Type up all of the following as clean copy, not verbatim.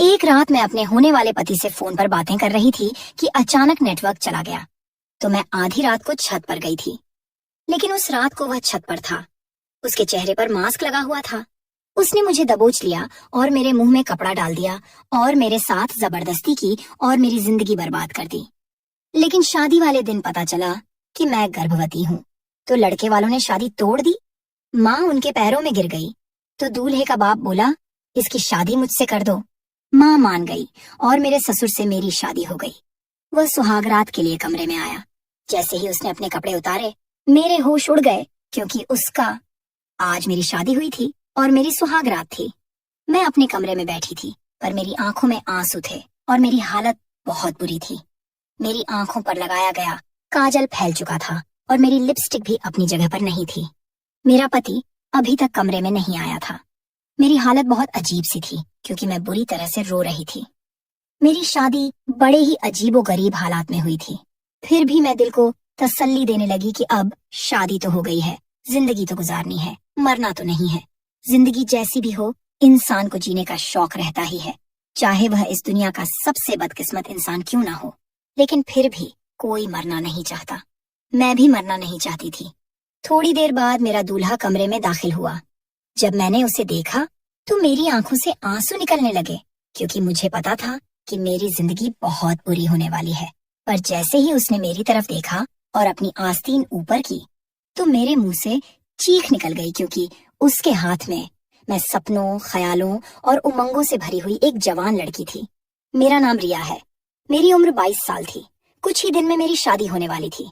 एक रात मैं अपने होने वाले पति से फोन पर बातें कर रही थी कि अचानक नेटवर्क चला गया। तो मैं आधी रात को छत पर गई थी, लेकिन उस रात को वह छत पर था। उसके चेहरे पर मास्क लगा हुआ था। उसने मुझे दबोच लिया और मेरे मुंह में कपड़ा डाल दिया और मेरे साथ जबरदस्ती की और मेरी जिंदगी बर्बाद कर दी। लेकिन शादी वाले दिन पता चला कि मैं गर्भवती हूँ। तो लड़के वालों ने शादी तोड़ दी। माँ उनके पैरों में गिर गई। तो दूल्हे का बाप बोला, इसकी शादी मुझसे कर दो। माँ मान गई और मेरे ससुर से मेरी शादी हो गई। वह सुहागरात के लिए कमरे में आया। जैसे ही उसने अपने कपड़े उतारे, मेरे होश उड़ गए, क्योंकि उसका आज मेरी शादी हुई थी और मेरी सुहागरात थी। मैं अपने कमरे में बैठी थी, पर मेरी आंखों में आंसू थे और मेरी हालत बहुत बुरी थी। मेरी आंखों पर लगाया गया काजल फैल चुका था और मेरी लिपस्टिक भी अपनी जगह पर नहीं थी। मेरा पति अभी तक कमरे में नहीं आया था। मेरी हालत बहुत अजीब सी थी, क्योंकि मैं बुरी तरह से रो रही थी। मेरी शादी बड़े ही अजीबोगरीब हालात में हुई थी। फिर भी मैं दिल को तसल्ली देने लगी कि अब शादी तो हो गई है, जिंदगी तो गुजारनी है, मरना तो नहीं है। जिंदगी जैसी भी हो, इंसान को जीने का शौक रहता ही है, चाहे वह इस दुनिया का सबसे बदकिस्मत इंसान क्यों ना हो। लेकिन फिर भी कोई मरना नहीं चाहता। मैं भी मरना नहीं चाहती थी। थोड़ी देर बाद मेरा दूल्हा कमरे में दाखिल हुआ। जब मैंने उसे देखा तो मेरी आंखों से आंसू निकलने लगे, क्योंकि मुझे पता था कि मेरी जिंदगी बहुत बुरी होने वाली है। पर जैसे ही उसने मेरी तरफ देखा और अपनी आस्तीन ऊपर की, तो मेरे मुंह से चीख निकल गई, क्योंकि उसके हाथ में मैं सपनों, ख्यालों और उमंगों से भरी हुई एक जवान लड़की थी। मेरा नाम रिया है। मेरी उम्र 22 साल थी। कुछ ही दिन में मेरी शादी होने वाली थी।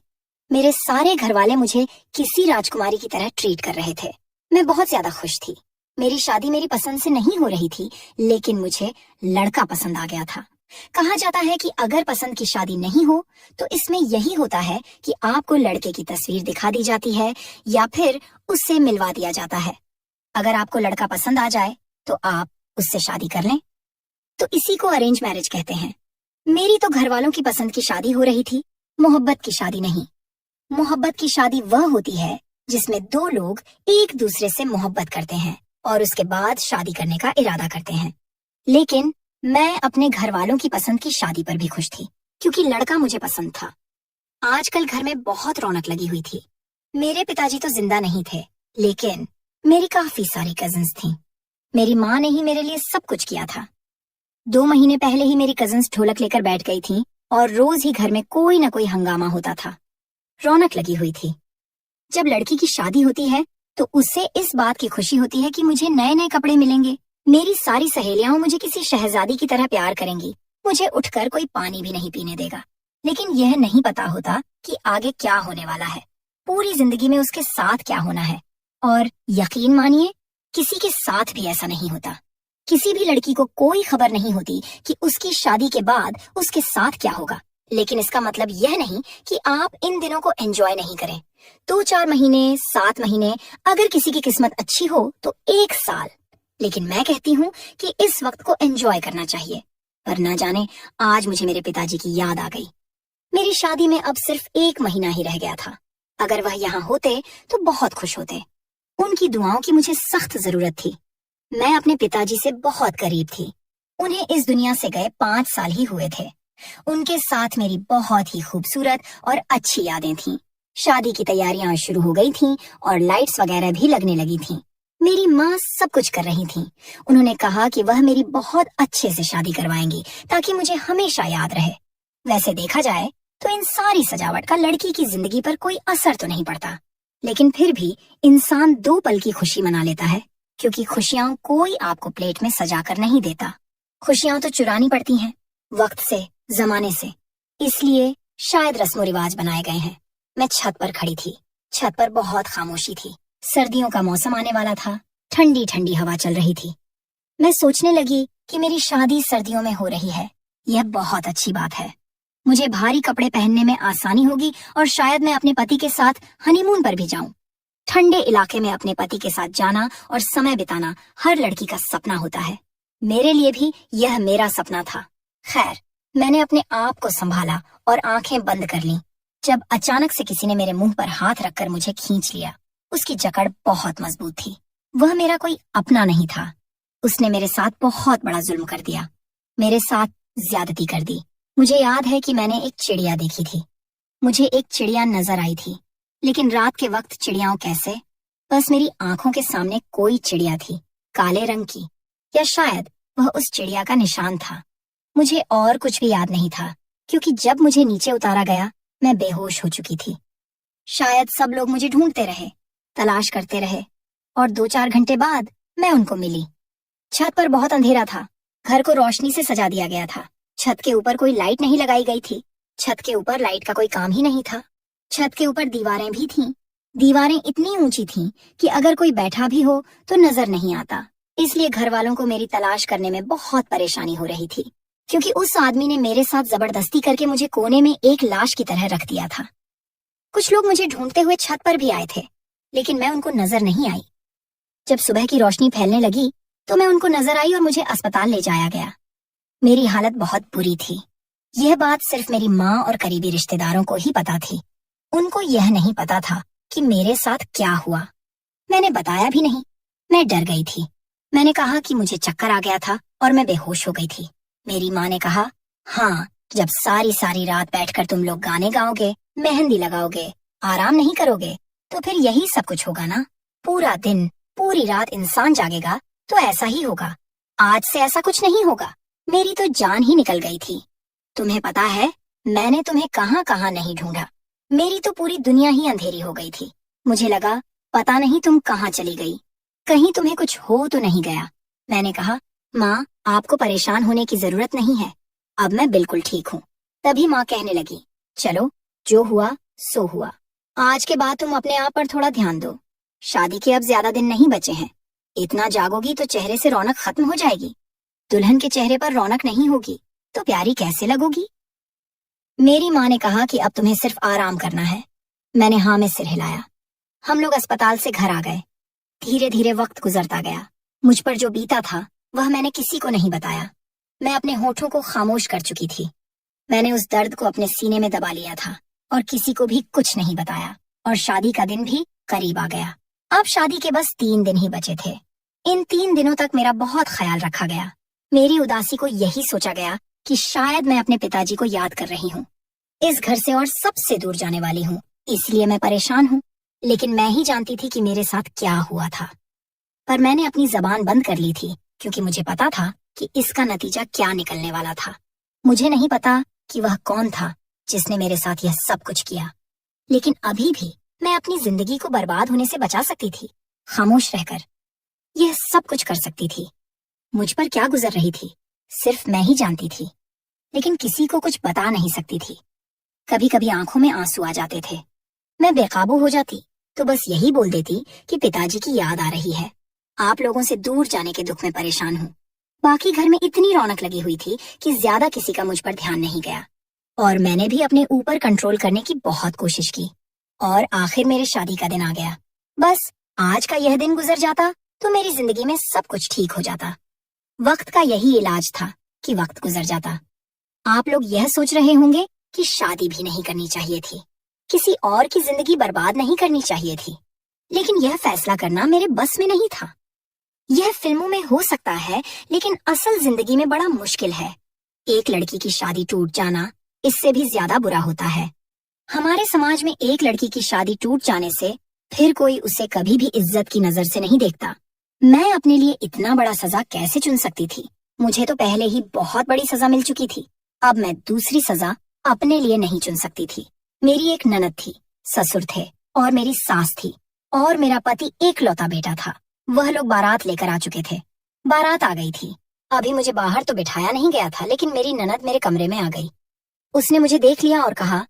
मेरे सारे घर वाले मुझे किसी राजकुमारी की तरह ट्रीट कर रहे थे। मैं बहुत ज्यादा खुश थी। मेरी शादी मेरी पसंद से नहीं हो रही थी, लेकिन मुझे लड़का पसंद आ गया था। कहा जाता है कि अगर पसंद की शादी नहीं हो तो इसमें यही होता है कि आपको लड़के की तस्वीर दिखा दी जाती है या फिर उससे मिलवा दिया जाता है। अगर आपको लड़का पसंद आ जाए तो आप उससे शादी कर लें। तो इसी को अरेंज मैरिज कहते हैं। मेरी तो घर वालों की पसंद की शादी हो रही थी, मोहब्बत की शादी नहीं। मोहब्बत की शादी वह होती है जिसमें दो लोग एक दूसरे से मोहब्बत करते हैं और उसके बाद शादी करने का इरादा करते हैं। लेकिन मैं अपने घर वालों की पसंद की शादी पर भी खुश थी, क्योंकि लड़का मुझे पसंद था। आजकल घर में बहुत रौनक लगी हुई थी। मेरे पिताजी तो जिंदा नहीं थे, लेकिन मेरी काफी सारी कजिन्स थीं। मेरी माँ ने ही मेरे लिए सब कुछ किया था। 2 महीने पहले ही मेरी कजिन्स ढोलक लेकर बैठ गई थीं और रोज ही घर में कोई न कोई हंगामा होता था। रौनक लगी हुई थी। जब लड़की की शादी होती है तो उससे इस बात की खुशी होती है कि मुझे नए नए कपड़े मिलेंगे। मेरी सारी सहेलियां मुझे किसी शहजादी की तरह प्यार करेंगी। मुझे उठकर कोई पानी भी नहीं पीने देगा। लेकिन यह नहीं पता होता कि आगे क्या होने वाला है, पूरी जिंदगी में उसके साथ क्या होना है। और यकीन मानिए, किसी के साथ भी ऐसा नहीं होता। किसी भी लड़की को कोई खबर नहीं होती कि उसकी शादी के बाद उसके साथ क्या होगा। लेकिन इसका मतलब यह नहीं कि आप इन दिनों को एंजॉय नहीं करें। 2-4 महीने, 7 महीने, अगर किसी की किस्मत अच्छी हो तो 1 साल। लेकिन मैं कहती हूँ कि इस वक्त को एंजॉय करना चाहिए। पर ना जाने आज मुझे मेरे पिताजी की याद आ गई। मेरी शादी में अब सिर्फ 1 महीना ही रह गया था। अगर वह यहाँ होते तो बहुत खुश होते। उनकी दुआओं की मुझे सख्त जरूरत थी। मैं अपने पिताजी से बहुत करीब थी। उन्हें इस दुनिया से गए 5 साल ही हुए थे। उनके साथ मेरी बहुत ही खूबसूरत और अच्छी यादें थीं। शादी की तैयारियां शुरू हो गई थीं और लाइट्स वगैरह भी लगने लगी थीं। मेरी माँ सब कुछ कर रही थीं। उन्होंने कहा कि वह मेरी बहुत अच्छे से शादी करवाएंगी ताकि मुझे हमेशा याद रहे। वैसे देखा जाए तो इन सारी सजावट का लड़की की जिंदगी पर कोई असर तो नहीं पड़ता, लेकिन फिर भी इंसान 2 पल की खुशी मना लेता है, क्योंकि खुशियां कोई आपको प्लेट में सजा कर नहीं देता। खुशियां तो चुरानी पड़ती हैं, वक्त से, जमाने से। इसलिए शायद रस्मो रिवाज बनाए गए हैं। मैं छत पर खड़ी थी। छत पर बहुत खामोशी थी। सर्दियों का मौसम आने वाला था। ठंडी ठंडी हवा चल रही थी। मैं सोचने लगी कि मेरी शादी सर्दियों में हो रही है। यह बहुत अच्छी बात है। मुझे भारी कपड़े पहनने में आसानी होगी और शायद मैं अपने पति के साथ हनीमून पर भी जाऊं। ठंडे इलाके में अपने पति के साथ जाना और समय बिताना हर लड़की का सपना होता है। मेरे लिए भी यह मेरा सपना था। खैर, मैंने अपने आप को संभाला और आंखें बंद कर लीं, जब अचानक से किसी ने मेरे मुंह पर हाथ रखकर मुझे खींच लिया। उसकी जकड़ बहुत मजबूत थी। वह मेरा कोई अपना नहीं था। उसने मेरे साथ बहुत बड़ा जुल्म कर दिया। मेरे साथ ज्यादती कर दी। मुझे याद है कि मैंने एक चिड़िया देखी थी। मुझे एक चिड़िया नजर आई थी, लेकिन रात के वक्त चिड़ियाओं कैसे? बस मेरी आंखों के सामने कोई चिड़िया थी, काले रंग की, या शायद वह उस चिड़िया का निशान था। मुझे और कुछ भी याद नहीं था, क्योंकि जब मुझे नीचे उतारा गया मैं बेहोश हो चुकी थी। शायद सब लोग मुझे ढूंढते रहे, तलाश करते रहे, और 2-4 घंटे बाद मैं उनको मिली। छत पर बहुत अंधेरा था। घर को रोशनी से सजा दिया गया था। छत के ऊपर कोई लाइट नहीं लगाई गई थी। छत के ऊपर लाइट का कोई काम ही नहीं था। छत के ऊपर दीवारें भी थीं। दीवारें इतनी ऊंची थीं कि अगर कोई बैठा भी हो तो नजर नहीं आता। इसलिए घर वालों को मेरी तलाश करने में बहुत परेशानी हो रही थी, क्योंकि उस आदमी ने मेरे साथ जबरदस्ती करके मुझे कोने में एक लाश की तरह रख दिया था। कुछ लोग मुझे ढूंढते हुए छत पर भी आए थे, लेकिन मैं उनको नजर नहीं आई। जब सुबह की रोशनी फैलने लगी तो मैं उनको नजर आई और मुझे अस्पताल ले जाया गया। मेरी हालत बहुत बुरी थी। यह बात सिर्फ मेरी माँ और करीबी रिश्तेदारों को ही पता थी। उनको यह नहीं पता था कि मेरे साथ क्या हुआ। मैंने बताया भी नहीं। मैं डर गई थी। मैंने कहा कि मुझे चक्कर आ गया था और मैं बेहोश हो गई थी। मेरी माँ ने कहा, हाँ, जब सारी सारी रात बैठकर तुम लोग गाने गाओगे, मेहंदी लगाओगे, आराम नहीं करोगे, तो फिर यही सब कुछ होगा ना। पूरा दिन, पूरी रात इंसान जागेगा तो ऐसा ही होगा। आज से ऐसा कुछ नहीं होगा। मेरी तो जान ही निकल गई थी। तुम्हें पता है, मैंने तुम्हें कहाँ कहाँ नहीं ढूंढा। मेरी तो पूरी दुनिया ही अंधेरी हो गई थी। मुझे लगा पता नहीं तुम कहाँ चली गई, कहीं तुम्हें कुछ हो तो नहीं गया। मैंने कहा, माँ, आपको परेशान होने की जरूरत नहीं है, अब मैं बिल्कुल ठीक हूँ। तभी माँ कहने लगी, चलो, जो हुआ सो हुआ। आज के बाद तुम अपने आप पर थोड़ा ध्यान दो। शादी के अब ज्यादा दिन नहीं बचे हैं। इतना जागोगी तो चेहरे से रौनक खत्म हो जाएगी। दुल्हन के चेहरे पर रौनक नहीं होगी तो प्यारी कैसे लगोगी। मेरी माँ ने कहा कि अब तुम्हें सिर्फ आराम करना है। मैंने हाँ में सिर हिलाया। हम लोग अस्पताल से घर आ गए। धीरे धीरे वक्त गुजरता गया। मुझ पर जो बीता था वह मैंने किसी को नहीं बताया। मैं अपने होठों को खामोश कर चुकी थी। मैंने उस दर्द को अपने सीने में दबा लिया था और किसी को भी कुछ नहीं बताया। और शादी का दिन भी करीब आ गया। अब शादी के बस 3 दिन ही बचे थे। इन 3 दिनों तक मेरा बहुत ख्याल रखा गया। मेरी उदासी को यही सोचा गया कि शायद मैं अपने पिताजी को याद कर रही हूँ। इस घर से और सबसे दूर जाने वाली हूँ, इसलिए मैं परेशान हूँ। लेकिन मैं ही जानती थी कि मेरे साथ क्या हुआ था। पर मैंने अपनी जबान बंद कर ली थी, क्योंकि मुझे पता था कि इसका नतीजा क्या निकलने वाला था। मुझे नहीं पता कि वह कौन था जिसने मेरे साथ यह सब कुछ किया, लेकिन अभी भी मैं अपनी जिंदगी को बर्बाद होने से बचा सकती थी। खामोश रहकर यह सब कुछ कर सकती थी। मुझ पर क्या गुजर रही थी सिर्फ मैं ही जानती थी, लेकिन किसी को कुछ बता नहीं सकती थी। कभी कभी आंखों में आंसू आ जाते थे। मैं बेकाबू हो जाती तो बस यही बोल देती कि पिताजी की याद आ रही है, आप लोगों से दूर जाने के दुख में परेशान हूँ। बाकी घर में इतनी रौनक लगी हुई थी कि ज्यादा किसी का मुझ पर ध्यान नहीं गया। और मैंने भी अपने ऊपर कंट्रोल करने की बहुत कोशिश की। और आखिर मेरे शादी का दिन आ गया। बस आज का यह दिन गुजर जाता तो मेरी जिंदगी में सब कुछ ठीक हो जाता। वक्त का यही इलाज था कि वक्त गुजर जाता। आप लोग यह सोच रहे होंगे कि शादी भी नहीं करनी चाहिए थी, किसी और की जिंदगी बर्बाद नहीं करनी चाहिए थी, लेकिन यह फैसला करना मेरे बस में नहीं था। यह फिल्मों में हो सकता है, लेकिन असल जिंदगी में बड़ा मुश्किल है। एक लड़की की शादी टूट जाना इससे भी ज्यादा बुरा होता है। हमारे समाज में एक लड़की की शादी टूट जाने से फिर कोई उसे कभी भी इज्जत की नजर से नहीं देखता। मैं अपने लिए इतना बड़ा सजा कैसे चुन सकती थी? मुझे तो पहले ही बहुत बड़ी सजा मिल चुकी थी। अब मैं दूसरी सजा अपने लिए नहीं चुन सकती थी। मेरी एक ननद थी, ससुर थे और मेरी सास थी, और मेरा पति एकलौता बेटा था। वह लोग बारात लेकर आ चुके थे। बारात आ गई थी। अभी मुझे बाहर तो बिठाया नहीं गया था, लेकिन मेरी ननद मेरे कमरे में आ गई। उसने मुझे देख लिया और कहा,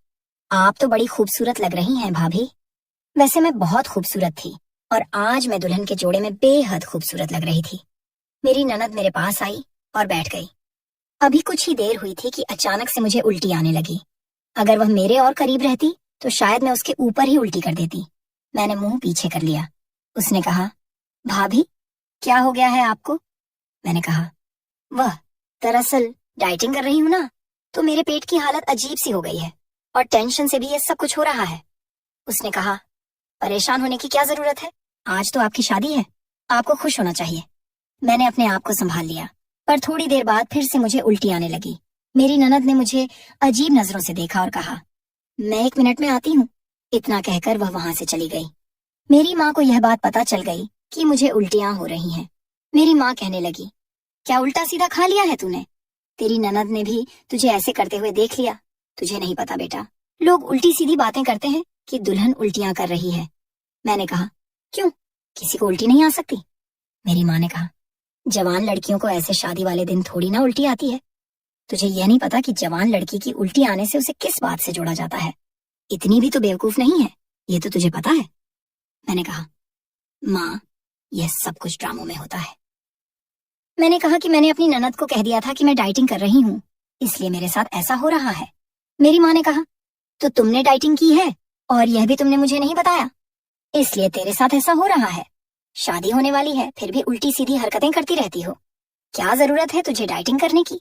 आप तो बड़ी खूबसूरत लग रही हैं भाभी। वैसे मैं बहुत खूबसूरत थी और आज मैं दुल्हन के जोड़े में बेहद खूबसूरत लग रही थी। मेरी ननद मेरे पास आई और बैठ गई। अभी कुछ ही देर हुई थी कि अचानक से मुझे उल्टी आने लगी। अगर वह मेरे और करीब रहती तो शायद मैं उसके ऊपर ही उल्टी कर देती। मैंने मुंह पीछे कर लिया। उसने कहा, भाभी, क्या हो गया है आपको? मैंने कहा, वह दरअसल डाइटिंग कर रही हूँ ना, तो मेरे पेट की हालत अजीब सी हो गई है और टेंशन से भी ये सब कुछ हो रहा है। उसने कहा, परेशान होने की क्या जरूरत है? आज तो आपकी शादी है, आपको खुश होना चाहिए। मैंने अपने आप को संभाल लिया, पर थोड़ी देर बाद फिर से मुझे उल्टी आने लगी। मेरी ननद ने मुझे अजीब नजरों से देखा और कहा, मैं 1 मिनट में आती हूँ। इतना कहकर वह वहां से चली गई। मेरी माँ को यह बात पता चल गई कि मुझे उल्टियां हो रही हैं। मेरी माँ कहने लगी, क्या उल्टा सीधा खा लिया है तूने? तेरी ननद ने भी तुझे ऐसे करते हुए देख लिया। तुझे नहीं पता बेटा, लोग उल्टी सीधी बातें करते हैं कि दुल्हन उल्टियां कर रही है। मैंने कहा, क्यों, किसी को उल्टी नहीं आ सकती? मेरी माँ ने कहा, जवान लड़कियों को ऐसे शादी वाले दिन थोड़ी ना उल्टी आती है। तुझे यह नहीं पता कि जवान लड़की की उल्टी आने से उसे किस बात से जोड़ा जाता है? इतनी भी तो बेवकूफ नहीं है, ये तो तुझे पता है। मैंने कहा, माँ, यह सब कुछ ड्रामों में होता है। मैंने कहा कि मैंने अपनी ननद को कह दिया था कि मैं डाइटिंग कर रही हूँ, इसलिए मेरे साथ ऐसा हो रहा है। मेरी माँ ने कहा, तो तुमने डाइटिंग की है और यह भी तुमने मुझे नहीं बताया, इसलिए तेरे साथ ऐसा हो रहा है। शादी होने वाली है फिर भी उल्टी सीधी हरकतें करती रहती हो। क्या जरूरत है तुझे डाइटिंग करने की?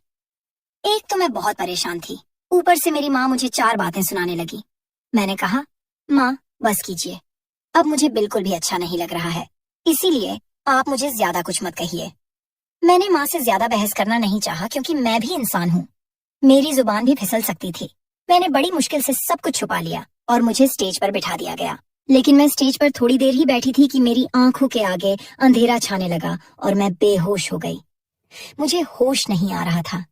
एक तो मैं बहुत परेशान थी, ऊपर से मेरी माँ मुझे 4 बातें सुनाने लगी। मैंने कहा, माँ बस कीजिए, अब मुझे बिल्कुल भी अच्छा नहीं लग रहा है, इसीलिए आप मुझे ज्यादा कुछ मत कहिए। मैंने माँ से ज्यादा बहस करना नहीं चाहा क्योंकि मैं भी इंसान हूँ, मेरी जुबान भी फिसल सकती थी। मैंने बड़ी मुश्किल से सब कुछ छुपा लिया और मुझे स्टेज पर बिठा दिया गया। लेकिन मैं स्टेज पर थोड़ी देर ही बैठी थी कि मेरी आंखों के आगे अंधेरा छाने लगा और मैं बेहोश हो गई। मुझे होश नहीं आ रहा था।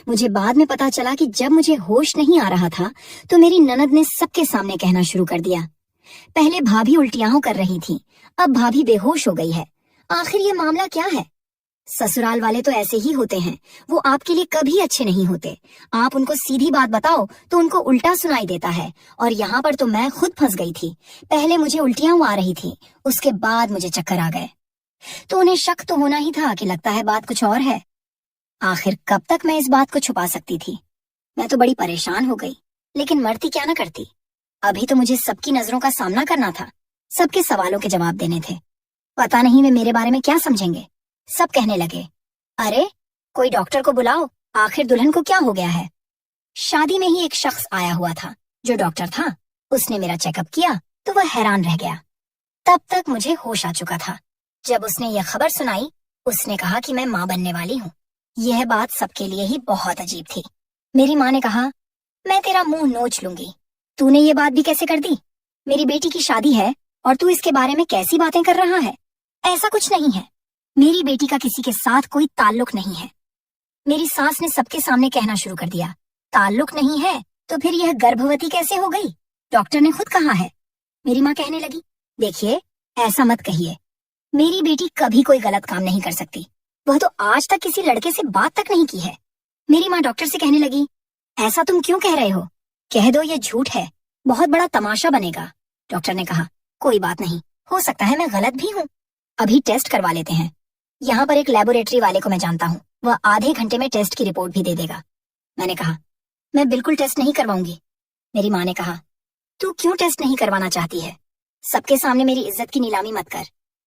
मुझे बाद में पता चला कि जब मुझे होश नहीं आ रहा था तो मेरी ननद ने सबके सामने कहना शुरू कर दिया, पहले भाभी उल्टियां कर रही थी, अब भाभी बेहोश हो गई है। आखिर ये मामला क्या है? ससुराल वाले तो ऐसे ही होते हैं, वो आपके लिए कभी अच्छे नहीं होते। आप उनको सीधी बात बताओ तो उनको उल्टा सुनाई देता है। और यहाँ पर तो मैं खुद फंस गई थी। पहले मुझे उल्टियां आ रही थी, उसके बाद मुझे चक्कर आ गए। तो उन्हें शक तो होना ही था कि लगता है बात कुछ और है। आखिर कब तक मैं इस बात को छुपा सकती थी? मैं तो बड़ी परेशान हो गई, लेकिन मरती क्या ना करती। अभी तो मुझे सबकी नजरों का सामना करना था, सबके सवालों के जवाब देने थे। पता नहीं वे मेरे बारे में क्या समझेंगे। सब कहने लगे, अरे कोई डॉक्टर को बुलाओ, आखिर दुल्हन को क्या हो गया है। शादी में ही एक शख्स आया हुआ था जो डॉक्टर था। उसने मेरा चेकअप किया तो वह हैरान रह गया। तब तक मुझे होश आ चुका था। जब उसने यह खबर सुनाई, उसने कहा कि मैं माँ बनने वाली हूँ। यह बात सबके लिए ही बहुत अजीब थी। मेरी माँ ने कहा, मैं तेरा मुंह नोच लूंगी, तूने ये बात भी कैसे कर दी? मेरी बेटी की शादी है और तू इसके बारे में कैसी बातें कर रहा है? ऐसा कुछ नहीं है, मेरी बेटी का किसी के साथ कोई ताल्लुक नहीं है। मेरी सास ने सबके सामने कहना शुरू कर दिया, ताल्लुक नहीं है तो फिर यह गर्भवती कैसे हो गई? डॉक्टर ने खुद कहा है। मेरी माँ कहने लगी, देखिए ऐसा मत कहिए, मेरी बेटी कभी कोई गलत काम नहीं कर सकती। वह तो आज तक किसी लड़के से बात तक नहीं की है। मेरी माँ डॉक्टर से कहने लगी, ऐसा तुम क्यों कह रहे हो? कह दो ये झूठ है, बहुत बड़ा तमाशा बनेगा। डॉक्टर ने कहा, कोई बात नहीं, हो सकता है मैं गलत भी हूँ, अभी टेस्ट करवा लेते हैं। यहाँ पर एक लेबोरेटरी वाले को मैं जानता हूँ, वह आधे घंटे में टेस्ट की रिपोर्ट भी दे देगा। मैंने कहा, मैं बिल्कुल टेस्ट नहीं करवाऊंगी। मेरी माँ ने कहा, तू क्यों टेस्ट नहीं करवाना चाहती है? सबके सामने मेरी इज्जत की नीलामी मत कर,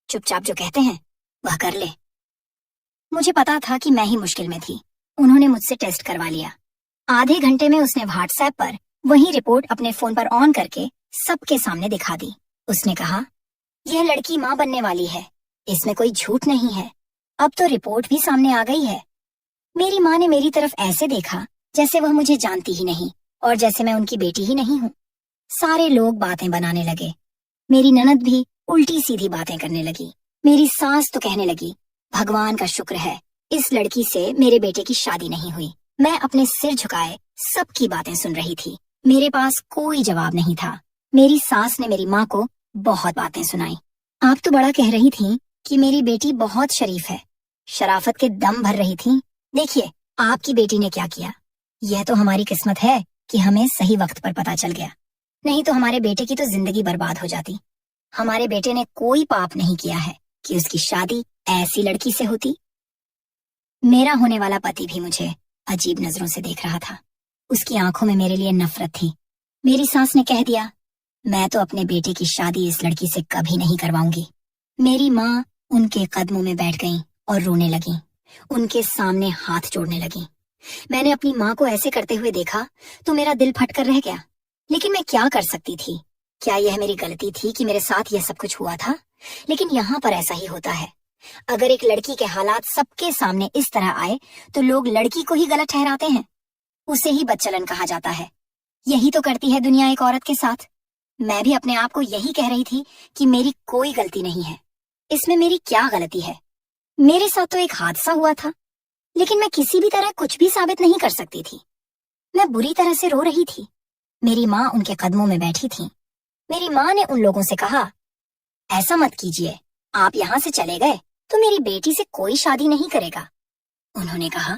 चुपचाप जो कहते हैं वह कर ले। मुझे पता था कि मैं ही मुश्किल में थी। उन्होंने मुझसे टेस्ट करवा लिया। आधे घंटे में उसने व्हाट्सएप पर वही रिपोर्ट अपने फोन पर ऑन करके सबके सामने दिखा दी। उसने कहा, यह लड़की माँ बनने वाली है, इसमें कोई झूठ नहीं है। अब तो रिपोर्ट भी सामने आ गई है। मेरी माँ ने मेरी तरफ ऐसे देखा जैसे वह मुझे जानती ही नहीं और जैसे मैं उनकी बेटी ही नहीं हूँ। सारे लोग बातें बनाने लगे। मेरी ननद भी उल्टी सीधी बातें करने लगी। मेरी सास तो कहने लगी, भगवान का शुक्र है इस लड़की से मेरे बेटे की शादी नहीं हुई। मैं अपने सिर झुकाए सबकी बातें सुन रही थी। मेरे पास कोई जवाब नहीं था। मेरी सास ने मेरी माँ को बहुत बातें सुनाई। आप तो बड़ा कह रही थी कि मेरी बेटी बहुत शरीफ है, शराफत के दम भर रही थी। देखिए आपकी बेटी ने क्या किया। यह तो हमारी किस्मत है कि हमें सही वक्त पर पता चल गया, नहीं तो हमारे बेटे की तो जिंदगी बर्बाद हो जाती। हमारे बेटे ने कोई पाप नहीं किया है कि उसकी शादी ऐसी लड़की से होती। मेरा होने वाला पति भी मुझे अजीब नजरों से देख रहा था। उसकी आंखों में मेरे लिए नफरत थी। मेरी सास ने कह दिया, मैं तो अपने बेटे की शादी इस लड़की से कभी नहीं करवाऊंगी। मेरी माँ उनके कदमों में बैठ गईं और रोने लगी, उनके सामने हाथ जोड़ने लगी। मैंने अपनी माँ को ऐसे करते हुए देखा तो मेरा दिल फटकर रह गया। लेकिन मैं क्या कर सकती थी? क्या यह मेरी गलती थी कि मेरे साथ यह सब कुछ हुआ था? लेकिन यहाँ पर ऐसा ही होता है। अगर एक लड़की के हालात सबके सामने इस तरह आए तो लोग लड़की को ही गलत ठहराते हैं। उसे ही बदचलन कहा जाता है। यही तो करती है दुनिया एक औरत के साथ। मैं भी अपने आप को यही कह रही थी कि मेरी कोई गलती नहीं है, इसमें मेरी क्या गलती है। मेरे साथ तो एक हादसा हुआ था, लेकिन मैं किसी भी तरह कुछ भी साबित नहीं कर सकती थी। मैं बुरी तरह से रो रही थी। मेरी माँ उनके कदमों में बैठी थी। मेरी माँ ने उन लोगों से कहा, ऐसा मत कीजिए, आप यहाँ से चले गए तो मेरी बेटी से कोई शादी नहीं करेगा। उन्होंने कहा,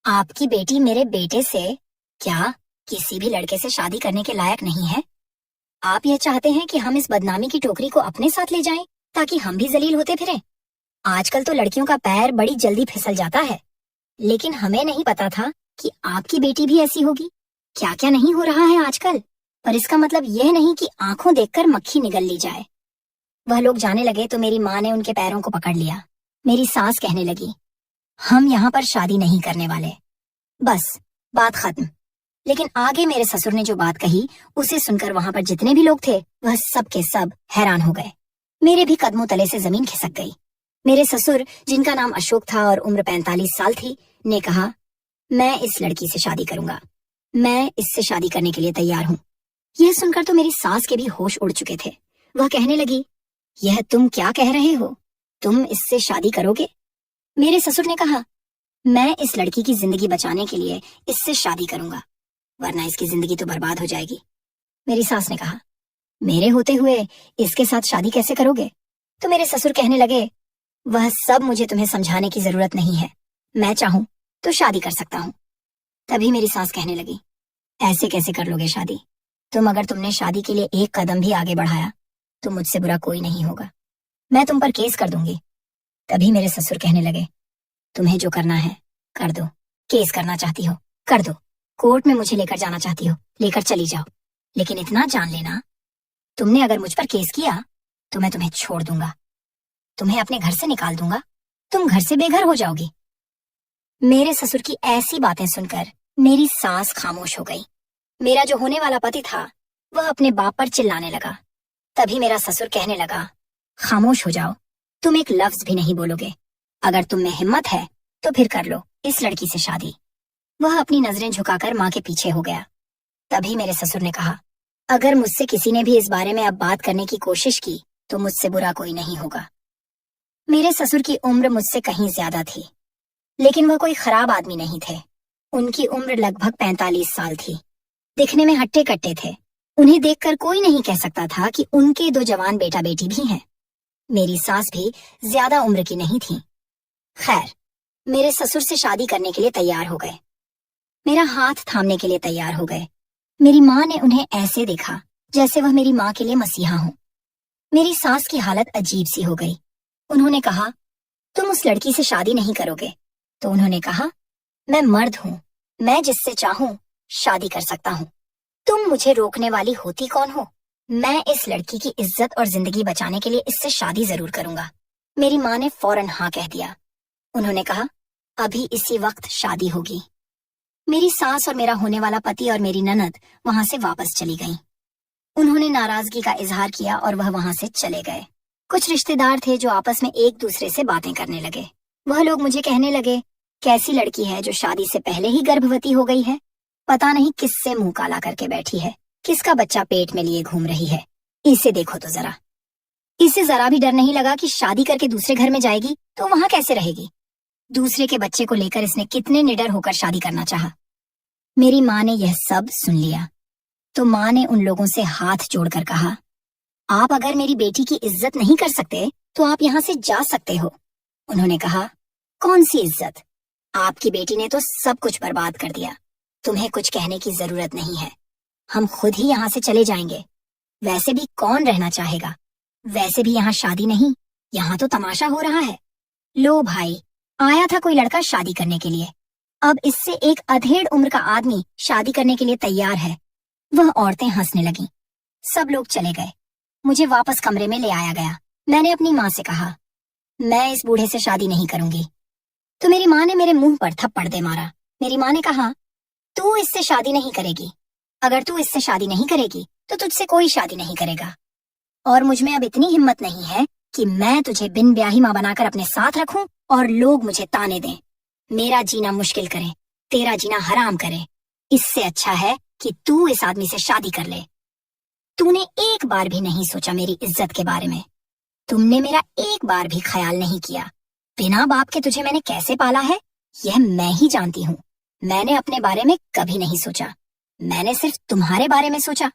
आपकी बेटी मेरे बेटे से क्या किसी भी लड़के से शादी करने के लायक नहीं है? आप यह चाहते हैं कि हम इस बदनामी की टोकरी को अपने साथ ले जाएं ताकि हम भी जलील होते फिरें? आजकल तो लड़कियों का पैर बड़ी जल्दी फिसल जाता है, लेकिन हमें नहीं पता था कि आपकी बेटी भी ऐसी होगी। क्या क्या नहीं हो रहा है आजकल, पर इसका मतलब यह नहीं कि आंखों देखकर मक्खी निगल ली जाए। वह लोग जाने लगे तो मेरी माँ ने उनके पैरों को पकड़ लिया। मेरी सास कहने लगी, हम यहाँ पर शादी नहीं करने वाले, बस बात खत्म। लेकिन आगे मेरे ससुर ने जो बात कही उसे सुनकर वहां पर जितने भी लोग थे वह सब के सब हैरान हो गए। मेरे भी कदमों तले से जमीन खिसक गई। मेरे ससुर, जिनका नाम अशोक था और उम्र 45 साल थी, ने कहा, मैं इस लड़की से शादी करूंगा, मैं इससे शादी करने के लिए तैयार हूँ। यह सुनकर तो मेरी सास के भी होश उड़ चुके थे। वह कहने लगी, यह तुम क्या कह रहे हो, तुम इससे शादी करोगे? मेरे ससुर ने कहा, मैं इस लड़की की जिंदगी बचाने के लिए इससे शादी करूंगा, वरना इसकी जिंदगी तो बर्बाद हो जाएगी। मेरी सास ने कहा, मेरे होते हुए इसके साथ शादी कैसे करोगे? तो मेरे ससुर कहने लगे, वह सब मुझे तुम्हें समझाने की जरूरत नहीं है, मैं चाहूं तो शादी कर सकता हूं। तभी मेरी सास कहने लगी, ऐसे कैसे कर लोगे शादी? अगर तुमने शादी के लिए एक कदम भी आगे बढ़ाया तो मुझसे बुरा कोई नहीं होगा, मैं तुम पर केस कर दूंगी। तभी मेरे ससुर कहने लगे, तुम्हें जो करना है कर दो, केस करना चाहती हो कर दो, कोर्ट में मुझे लेकर जाना चाहती हो लेकर चली जाओ, लेकिन इतना जान लेना, तुमने अगर मुझ पर केस किया तो मैं तुम्हें छोड़ दूंगा, तुम्हें अपने घर से निकाल दूंगा, तुम घर से बेघर हो जाओगी। मेरे ससुर की ऐसी बातें सुनकर मेरी सास खामोश हो गई। मेरा जो होने वाला पति था वह अपने बाप पर चिल्लाने लगा। तभी मेरा ससुर कहने लगा, खामोश हो जाओ, तुम एक लफ्ज भी नहीं बोलोगे। अगर तुम में हिम्मत है तो फिर कर लो इस लड़की से शादी। वह अपनी नजरें झुकाकर माँ के पीछे हो गया। तभी मेरे ससुर ने कहा, अगर मुझसे किसी ने भी इस बारे में अब बात करने की कोशिश की तो मुझसे बुरा कोई नहीं होगा। मेरे ससुर की उम्र मुझसे कहीं ज्यादा थी, लेकिन वह कोई खराब आदमी नहीं थे। उनकी उम्र लगभग 45 साल थी। दिखने में हट्टे कट्टे थे। उन्हें देखकर कोई नहीं कह सकता था कि उनके 2 जवान बेटा बेटी भी हैं। मेरी सास भी ज्यादा उम्र की नहीं थी। खैर, मेरे ससुर से शादी करने के लिए तैयार हो गए, मेरा हाथ थामने के लिए तैयार हो गए। मेरी माँ ने उन्हें ऐसे देखा जैसे वह मेरी माँ के लिए मसीहा हो। मेरी सास की हालत अजीब सी हो गई। उन्होंने कहा, तुम उस लड़की से शादी नहीं करोगे? तो उन्होंने कहा, मैं मर्द हूँ, मैं जिससे चाहूँ शादी कर सकता हूँ। तुम मुझे रोकने वाली होती कौन हो? मैं इस लड़की की इज्जत और जिंदगी बचाने के लिए इससे शादी जरूर करूंगा। मेरी माँ ने फौरन हाँ कह दिया। उन्होंने कहा, अभी इसी वक्त शादी होगी। मेरी सास और मेरा होने वाला पति और मेरी ननद वहां से वापस चली गईं। उन्होंने नाराजगी का इजहार किया और वह वहां से चले गए। कुछ रिश्तेदार थे जो आपस में एक दूसरे से बातें करने लगे। वह लोग मुझे कहने लगे, कैसी लड़की है जो शादी से पहले ही गर्भवती हो गई है, पता नहीं किससे मुंह काला करके बैठी है, किसका बच्चा पेट में लिए घूम रही है, इसे देखो तो जरा। इसे जरा भी डर नहीं लगा कि शादी करके दूसरे घर में जाएगी तो वहां कैसे रहेगी। दूसरे के बच्चे को लेकर इसने कितने निडर होकर शादी करना चाहा। मेरी माँ ने यह सब सुन लिया तो माँ ने उन लोगों से हाथ जोड़कर कहा, आप अगर मेरी बेटी की इज्जत नहीं कर सकते तो आप यहाँ से जा सकते हो। उन्होंने कहा, कौन सी इज्जत? आपकी बेटी ने तो सब कुछ बर्बाद कर दिया, तुम्हें कुछ कहने की जरूरत नहीं है, हम खुद ही यहाँ से चले जाएंगे। वैसे भी कौन रहना चाहेगा? वैसे भी यहाँ शादी नहीं, यहाँ तो तमाशा हो रहा है। लो भाई, आया था कोई लड़का शादी करने के लिए, अब इससे एक अधेड़ उम्र का आदमी शादी करने के लिए तैयार है। वह औरतें हंसने लगीं। सब लोग चले गए। मुझे वापस कमरे में ले आया गया। मैंने अपनी माँ से कहा, मैं इस बूढ़े से शादी नहीं करूंगी। तो मेरी माँ ने मेरे मुंह पर थप्पड़ दे मारा। मेरी माँ ने कहा, तू इससे शादी नहीं करेगी, अगर तू इससे शादी नहीं करेगी तो तुझसे कोई शादी नहीं करेगा। और मुझ में अब इतनी हिम्मत नहीं है कि मैं तुझे बिन ब्याही माँ बनाकर अपने साथ रखूं और लोग मुझे ताने दें, मेरा जीना मुश्किल करें, तेरा जीना हराम करें। इससे अच्छा है कि तू इस आदमी से शादी कर ले। तूने एक बार भी नहीं सोचा मेरी इज्जत के बारे में। तुमने मेरा एक बार भी ख्याल नहीं किया। बिना बाप के तुझे मैंने कैसे पाला है, यह मैं ही जानती हूँ। मैंने अपने बारे में कभी नहीं सोचा, मैंने सिर्फ तुम्हारे बारे में सोचा।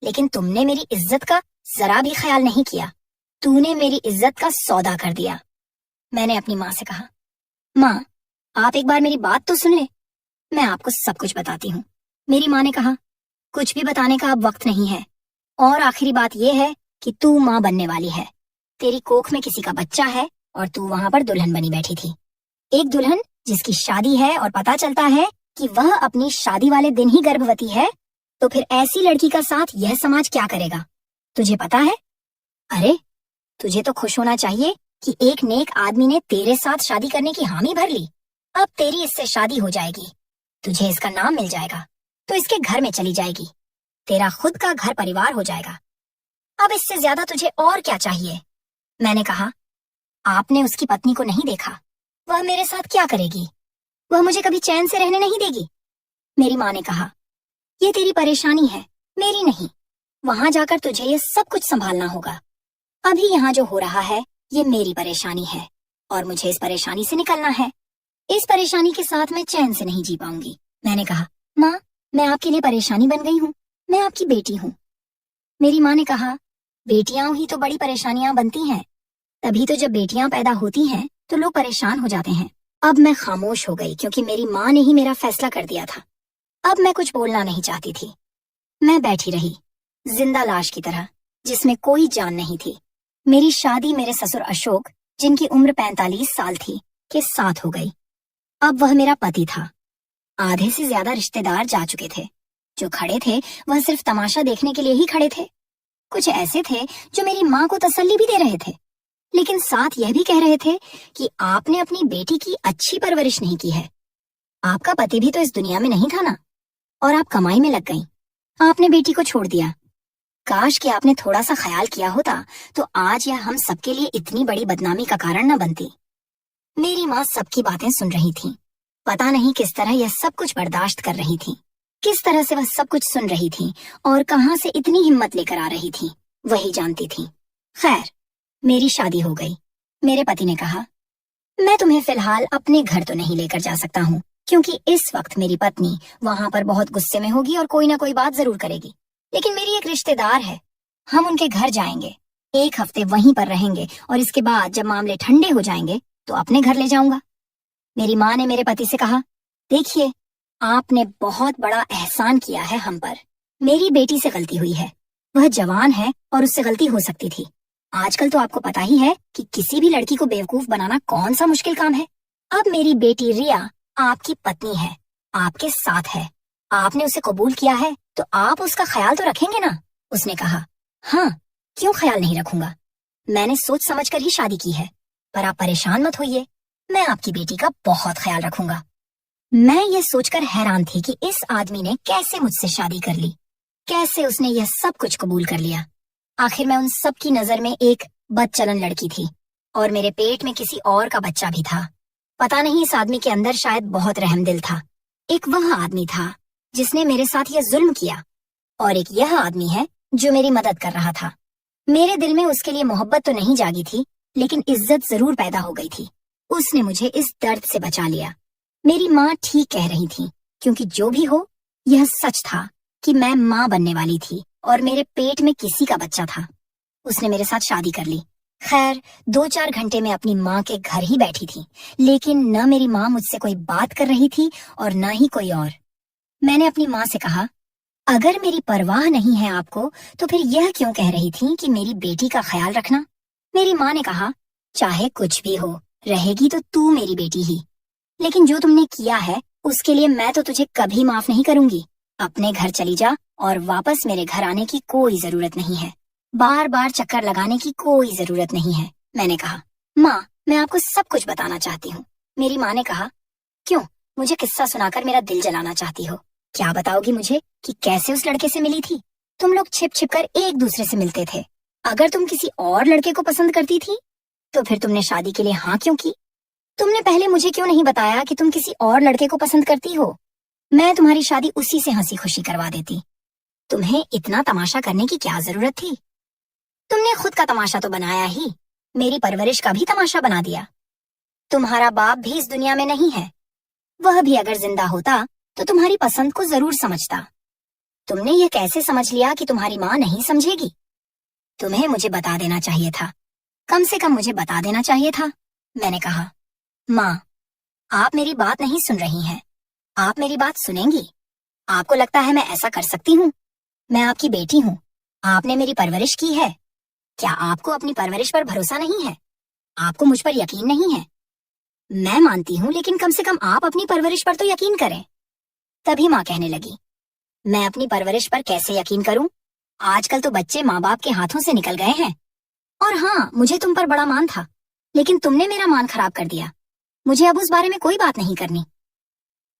लेकिन तुमने मेरी इज्जत का जरा भी ख्याल नहीं किया। तूने मेरी इज्जत का सौदा कर दिया। मैंने अपनी माँ से कहा, माँ, आप एक बार मेरी बात तो सुन ले, मैं आपको सब कुछ बताती हूँ। मेरी माँ ने कहा, कुछ भी बताने का अब वक्त नहीं है, और आखिरी बात यह है कि तू माँ बनने वाली है। तेरी कोख में किसी का बच्चा है और तू वहां पर दुल्हन बनी बैठी थी। एक दुल्हन जिसकी शादी है और पता चलता है कि वह अपनी शादी वाले दिन ही गर्भवती है, तो फिर ऐसी लड़की का साथ यह समाज क्या करेगा, तुझे पता है? अरे, तुझे तो खुश होना चाहिए कि एक नेक आदमी ने तेरे साथ शादी करने की हामी भर ली। अब तेरी इससे शादी हो जाएगी, तुझे इसका नाम मिल जाएगा, तो इसके घर में चली जाएगी, तेरा खुद का घर परिवार हो जाएगा। अब इससे ज्यादा तुझे और क्या चाहिए? मैंने कहा, आपने उसकी पत्नी को नहीं देखा, वह मेरे साथ क्या करेगी? वह मुझे कभी चैन से रहने नहीं देगी। मेरी माँ ने कहा, ये तेरी परेशानी है, मेरी नहीं। वहां जाकर तुझे ये सब कुछ संभालना होगा। अभी यहाँ जो हो रहा है ये मेरी परेशानी है और मुझे इस परेशानी से निकलना है। इस परेशानी के साथ मैं चैन से नहीं जी पाऊंगी। मैंने कहा, माँ, मैं आपके लिए परेशानी बन गई हूँ, मैं आपकी बेटी हूँ। मेरी माँ ने कहा, बेटियां ही तो बड़ी परेशानियां बनती हैं। तभी तो जब बेटियां पैदा होती हैं तो लोग परेशान हो जाते हैं। अब मैं खामोश हो गई क्योंकि मेरी माँ ने ही मेरा फैसला कर दिया था। अब मैं कुछ बोलना नहीं चाहती थी। मैं बैठी रही, जिंदा लाश की तरह, जिसमें कोई जान नहीं थी। मेरी शादी मेरे ससुर अशोक, जिनकी उम्र 45 साल थी, के साथ हो गई। अब वह मेरा पति था। आधे से ज्यादा रिश्तेदार जा चुके थे। जो खड़े थे वह सिर्फ तमाशा देखने के लिए ही खड़े थे। कुछ ऐसे थे जो मेरी माँ को तसल्ली भी दे रहे थे, लेकिन साथ यह भी कह रहे थे कि आपने अपनी बेटी की अच्छी परवरिश नहीं की है। आपका पति भी तो इस दुनिया में नहीं था ना, और आप कमाई में लग गईं। आपने बेटी को छोड़ दिया। काश कि आपने थोड़ा सा ख्याल किया होता तो आज यह हम सबके लिए इतनी बड़ी बदनामी का कारण न बनती। मेरी माँ सबकी बातें सुन रही थी। पता नहीं किस तरह यह सब कुछ बर्दाश्त कर रही थी, किस तरह से वह सब कुछ सुन रही थी और कहाँ से इतनी हिम्मत लेकर आ रही थी, वही जानती थी। खैर, मेरी शादी हो गई। मेरे पति ने कहा, मैं तुम्हें फिलहाल अपने घर तो नहीं लेकर जा सकता हूँ, क्योंकि इस वक्त मेरी पत्नी वहां पर बहुत गुस्से में होगी और कोई ना कोई बात जरूर करेगी। लेकिन मेरी एक रिश्तेदार है, हम उनके घर जाएंगे, 1 हफ्ते वहीं पर रहेंगे और इसके बाद जब मामले ठंडे हो जाएंगे तो अपने घर ले जाऊंगा। मेरी माँ ने मेरे पति से कहा, देखिए, आपने बहुत बड़ा एहसान किया है हम पर। मेरी बेटी से गलती हुई है, वह जवान है और उससे गलती हो सकती थी। आजकल तो आपको पता ही है कि किसी भी लड़की को बेवकूफ बनाना कौन सा मुश्किल काम है। अब मेरी बेटी रिया आपकी पत्नी है, आपके साथ है, आपने उसे कबूल किया है तो आप उसका ख्याल तो रखेंगे ना? उसने कहा, हाँ, क्यों ख्याल नहीं रखूंगा। मैंने सोच समझ कर ही शादी की है, पर आप परेशान मत होइए, मैं आपकी बेटी का बहुत ख्याल रखूंगा। मैं ये सोचकर हैरान थी कि इस आदमी ने कैसे मुझसे शादी कर ली, कैसे उसने यह सब कुछ कबूल कर लिया। आखिर मैं उन सब की नजर में एक बदचलन लड़की थी और मेरे पेट में किसी और का बच्चा भी था। पता नहीं इस आदमी के अंदर शायद बहुत रहमदिल था। एक वह आदमी था जिसने मेरे साथ यह जुल्म किया, और एक यह आदमी है जो मेरी मदद कर रहा था। मेरे दिल में उसके लिए मोहब्बत तो नहीं जागी थी, लेकिन इज्जत जरूर पैदा हो गई थी। उसने मुझे इस दर्द से बचा लिया। मेरी माँ ठीक कह रही थी, क्योंकि जो भी हो, यह सच था कि मैं माँ बनने वाली थी और मेरे पेट में किसी का बच्चा था। उसने मेरे साथ शादी कर ली। खैर, 2-4 घंटे में अपनी माँ के घर ही बैठी थी, लेकिन न मेरी माँ मुझसे कोई बात कर रही थी और न ही कोई और। मैंने अपनी माँ से कहा, अगर मेरी परवाह नहीं है आपको तो फिर यह क्यों कह रही थी कि मेरी बेटी का ख्याल रखना? मेरी माँ ने कहा, चाहे कुछ भी हो, रहेगी तो तू मेरी बेटी ही, लेकिन जो तुमने किया है उसके लिए मैं तो तुझे कभी माफ नहीं करूंगी। अपने घर चली जा और वापस मेरे घर आने की कोई जरूरत नहीं है। बार बार चक्कर लगाने की कोई जरूरत नहीं है। मैंने कहा, माँ, मैं आपको सब कुछ बताना चाहती हूँ। मेरी माँ ने कहा, क्यों, मुझे किस्सा सुनाकर मेरा दिल जलाना चाहती हो? क्या बताओगी मुझे कि कैसे उस लड़के से मिली थी? तुम लोग छिप छिप कर एक दूसरे से मिलते थे, अगर तुम किसी और लड़के को पसंद करती थी तो फिर तुमने शादी के लिए हाँ क्यों की? तुमने पहले मुझे क्यों नहीं बताया कि तुम किसी और लड़के को पसंद करती हो? मैं तुम्हारी शादी उसी से हंसी खुशी करवा देती। तुम्हें इतना तमाशा करने की क्या जरूरत थी? तुमने खुद का तमाशा तो बनाया ही, मेरी परवरिश का भी तमाशा बना दिया। तुम्हारा बाप भी इस दुनिया में नहीं है। वह भी अगर जिंदा होता तो तुम्हारी पसंद को जरूर समझता। तुमने ये कैसे समझ लिया कि तुम्हारी माँ नहीं समझेगी? तुम्हें मुझे बता देना चाहिए था, कम से कम मुझे बता देना चाहिए था। मैंने कहा, माँ, आप मेरी बात नहीं सुन रही हैं। आप मेरी बात सुनेंगी? आपको लगता है मैं ऐसा कर सकती हूँ? मैं आपकी बेटी हूँ, आपने मेरी परवरिश की है। क्या आपको अपनी परवरिश पर भरोसा नहीं है? आपको मुझ पर यकीन नहीं है? मैं मानती हूँ, लेकिन कम से कम आप अपनी परवरिश पर तो यकीन करें। तभी माँ कहने लगी, मैं अपनी परवरिश पर कैसे यकीन करूँ? आजकल तो बच्चे माँ बाप के हाथों से निकल गए हैं। और हाँ, मुझे तुम पर बड़ा मान था, लेकिन तुमने मेरा मान खराब कर दिया। मुझे अब उस बारे में कोई बात नहीं करनी।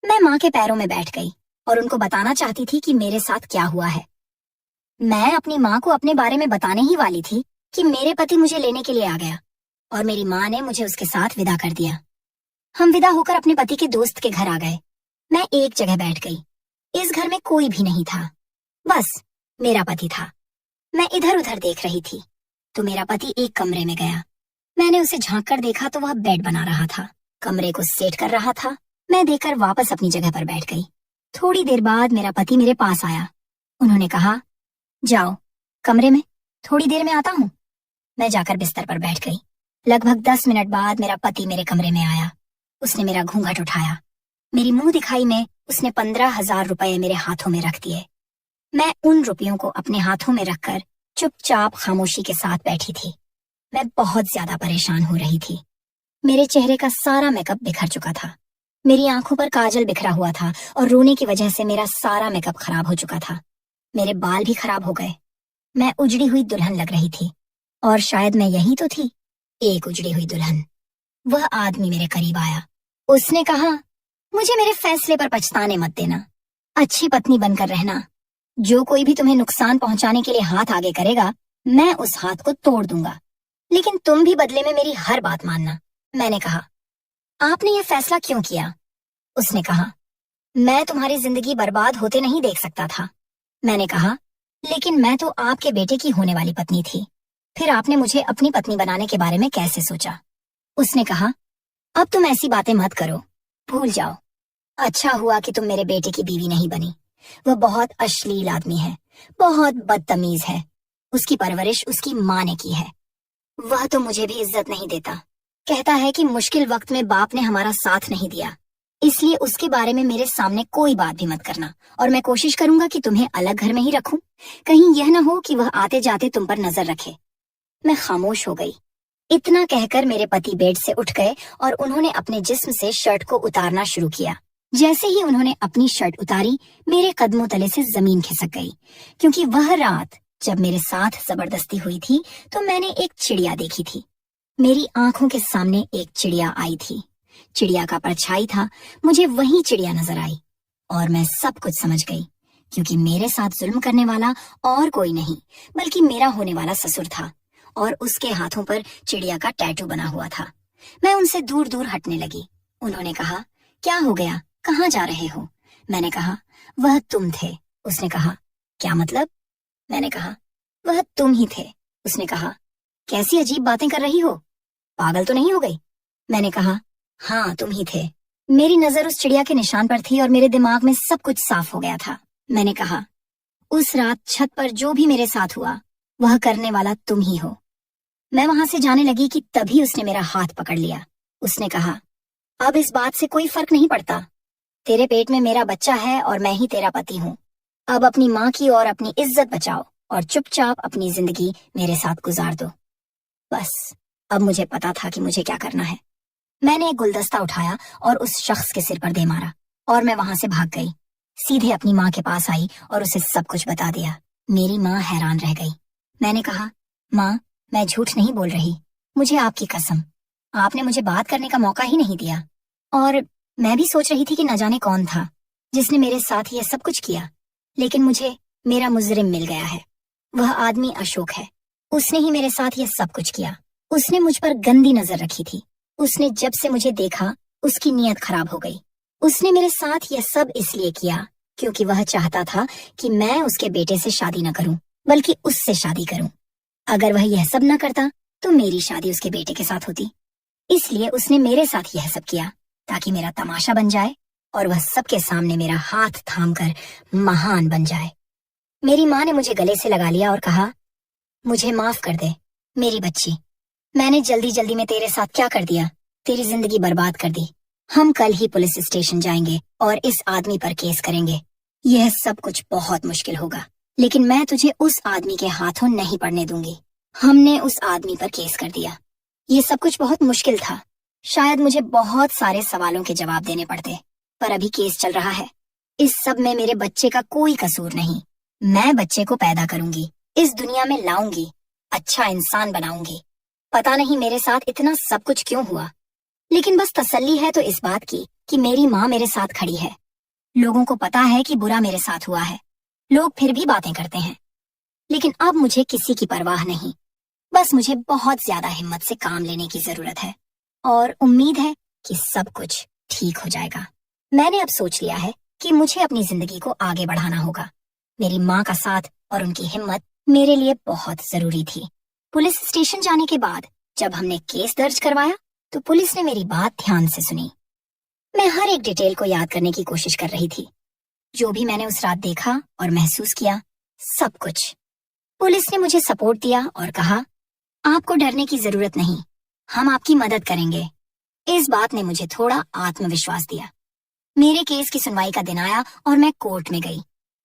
मैं माँ के पैरों में बैठ गई और उनको बताना चाहती थी कि मेरे साथ क्या हुआ है। मैं अपनी माँ को अपने बारे में बताने ही वाली थी कि मेरे पति मुझे लेने के लिए आ गया और मेरी माँ ने मुझे उसके साथ विदा कर दिया। हम विदा होकर अपने पति के दोस्त के घर आ गए। मैं एक जगह बैठ गई। इस घर में कोई भी नहीं था, बस मेरा पति था। मैं इधर उधर देख रही थी तो मेरा पति एक कमरे में गया। मैंने उसे झांक कर देखा तो वह बेड बना रहा था, कमरे को सेट कर रहा था। मैं देखकर वापस अपनी जगह पर बैठ गई। थोड़ी देर बाद मेरा पति मेरे पास आया। उन्होंने कहा, जाओ कमरे में, थोड़ी देर में आता हूँ। मैं जाकर बिस्तर पर बैठ गई। लगभग 10 मिनट बाद मेरा पति मेरे कमरे में आया। उसने मेरा घूंघट उठाया। मेरी मुंह दिखाई में उसने 15,000 रुपए मेरे हाथों में रख दिए। मैं उन रुपयों को अपने हाथों में रखकर चुपचाप खामोशी के साथ बैठी थी। मैं बहुत ज्यादा परेशान हो रही थी। मेरे चेहरे का सारा मेकअप बिखर चुका था। मेरी आंखों पर काजल बिखरा हुआ था और रोने की वजह से मेरा सारा मेकअप खराब हो चुका था। मेरे बाल भी खराब हो गए। मैं उजड़ी हुई दुल्हन लग रही थी, और शायद मैं यही तो थी, एक उजड़ी हुई दुल्हन। वह आदमी मेरे करीब आया। उसने कहा, मुझे मेरे फैसले पर पछताने मत देना। अच्छी पत्नी बनकर रहना। जो कोई भी तुम्हें नुकसान पहुंचाने के लिए हाथ आगे करेगा, मैं उस हाथ को तोड़ दूंगा। लेकिन तुम भी बदले में मेरी हर बात मानना। मैंने कहा, आपने ये फैसला क्यों किया? उसने कहा, मैं तुम्हारी जिंदगी बर्बाद होते नहीं देख सकता था। मैंने कहा, लेकिन मैं तो आपके बेटे की होने वाली पत्नी थी। फिर आपने मुझे अपनी पत्नी बनाने के बारे में कैसे सोचा? उसने कहा, अब तुम ऐसी बातें मत करो, भूल जाओ। अच्छा हुआ कि तुम मेरे बेटे की बीवी नहीं बनी। वह बहुत अश्लील आदमी है, बहुत बदतमीज है। उसकी परवरिश उसकी माँ ने की है। वह तो मुझे भी इज्जत नहीं देता। कहता है कि मुश्किल वक्त में बाप ने हमारा साथ नहीं दिया, इसलिए उसके बारे में मेरे सामने कोई बात भी मत करना। और मैं कोशिश करूंगा कि तुम्हें अलग घर में ही रखूं, कहीं यह न हो कि वह आते जाते तुम पर नजर रखे। मैं खामोश हो गई। इतना कहकर मेरे पति बेड से उठ गए और उन्होंने अपने जिस्म से शर्ट को उतारना शुरू किया। जैसे ही उन्होंने अपनी शर्ट उतारी, मेरे कदमों तले से जमीन खिसक गई, क्योंकि वह रात जब मेरे साथ जबरदस्ती हुई थी तो मैंने एक चिड़िया देखी थी। मेरी आंखों के सामने एक चिड़िया आई थी। चिड़िया का परछाई था, मुझे वही चिड़िया नजर आई और मैं सब कुछ समझ गई, क्योंकि मेरे साथ जुल्म करने वाला और कोई नहीं बल्कि मेरा होने वाला ससुर था, और उसके हाथों पर चिड़िया का टैटू बना हुआ था। मैं उनसे दूर दूर हटने लगी। उन्होंने कहा, क्या हो गया, कहाँ जा रहे हो? मैंने कहा, वह तुम थे। उसने कहा, क्या मतलब? मैंने कहा, वह तुम ही थे। उसने कहा, कैसी अजीब बातें कर रही हो, पागल तो नहीं हो गई? मैंने कहा, हाँ तुम ही थे। मेरी नजर उस चिड़िया के निशान पर थी और मेरे दिमाग में सब कुछ साफ हो गया था। मैंने कहा, उस रात छत पर जो भी मेरे साथ हुआ वह करने वाला तुम ही हो। मैं वहां से जाने लगी कि तभी उसने मेरा हाथ पकड़ लिया। उसने कहा, अब इस बात से कोई फर्क नहीं पड़ता। तेरे पेट में मेरा बच्चा है और मैं ही तेरा पति हूँ। अब अपनी माँ की और अपनी इज्जत बचाओ और चुपचाप अपनी जिंदगी मेरे साथ गुजार दो। बस अब मुझे पता था कि मुझे क्या करना है। मैंने एक गुलदस्ता उठाया और उस शख्स के सिर पर दे मारा और मैं वहां से भाग गई। सीधे अपनी माँ के पास आई और उसे सब कुछ बता दिया। मेरी माँ हैरान रह गई। मैंने कहा, माँ, मैं झूठ नहीं बोल रही, मुझे आपकी कसम, आपने मुझे बात करने का मौका ही नहीं दिया। और मैं भी सोच रही थी कि न जाने कौन था जिसने मेरे साथ ये सब कुछ किया, लेकिन मुझे मेरा मुजरिम मिल गया है। वह आदमी अशोक है। उसने ही मेरे साथ यह सब कुछ किया। उसने मुझ पर गंदी नजर रखी थी। उसने जब से मुझे देखा उसकी नीयत खराब हो गई। उसने मेरे साथ यह सब इसलिए किया क्योंकि वह चाहता था कि मैं उसके बेटे से शादी न करूं, बल्कि उससे शादी करूं। अगर वह यह सब न करता तो मेरी शादी उसके बेटे के साथ होती। इसलिए उसने मेरे साथ यह सब किया ताकि मेरा तमाशा बन जाए और वह सबके सामने मेरा हाथ थामकर महान बन जाए। मेरी माँ ने मुझे गले से लगा लिया और कहा, मुझे माफ कर दे मेरी बच्ची। मैंने जल्दी जल्दी में तेरे साथ क्या कर दिया, तेरी जिंदगी बर्बाद कर दी। हम कल ही पुलिस स्टेशन जाएंगे और इस आदमी पर केस करेंगे। यह सब कुछ बहुत मुश्किल होगा, लेकिन मैं तुझे उस आदमी के हाथों नहीं पड़ने दूंगी। हमने उस आदमी पर केस कर दिया। ये सब कुछ बहुत मुश्किल था। शायद मुझे बहुत सारे सवालों के जवाब देने पड़ते, पर अभी केस चल रहा है। इस सब में मेरे बच्चे का कोई कसूर नहीं। मैं बच्चे को पैदा करूंगी, इस दुनिया में लाऊंगी, अच्छा इंसान बनाऊंगी। पता नहीं मेरे साथ इतना सब कुछ क्यों हुआ, लेकिन बस तसल्ली है तो इस बात की कि मेरी माँ मेरे साथ खड़ी है। लोगों को पता है कि बुरा मेरे साथ हुआ है, लोग फिर भी बातें करते हैं, लेकिन अब मुझे किसी की परवाह नहीं। बस मुझे बहुत ज्यादा हिम्मत से काम लेने की जरूरत है और उम्मीद है कि सब कुछ ठीक हो जाएगा। मैंने अब सोच लिया है कि मुझे अपनी जिंदगी को आगे बढ़ाना होगा। मेरी माँ का साथ और उनकी हिम्मत मेरे लिए बहुत जरूरी थी। पुलिस स्टेशन जाने के बाद जब हमने केस दर्ज करवाया तो पुलिस ने मेरी बात ध्यान से सुनी। मैं हर एक डिटेल को याद करने की कोशिश कर रही थी, जो भी मैंने उस रात देखा और महसूस किया, सब कुछ। पुलिस ने मुझे सपोर्ट दिया और कहा, आपको डरने की जरूरत नहीं, हम आपकी मदद करेंगे। इस बात ने मुझे थोड़ा आत्मविश्वास दिया। मेरे केस की सुनवाई का दिन आया और मैं कोर्ट में गई।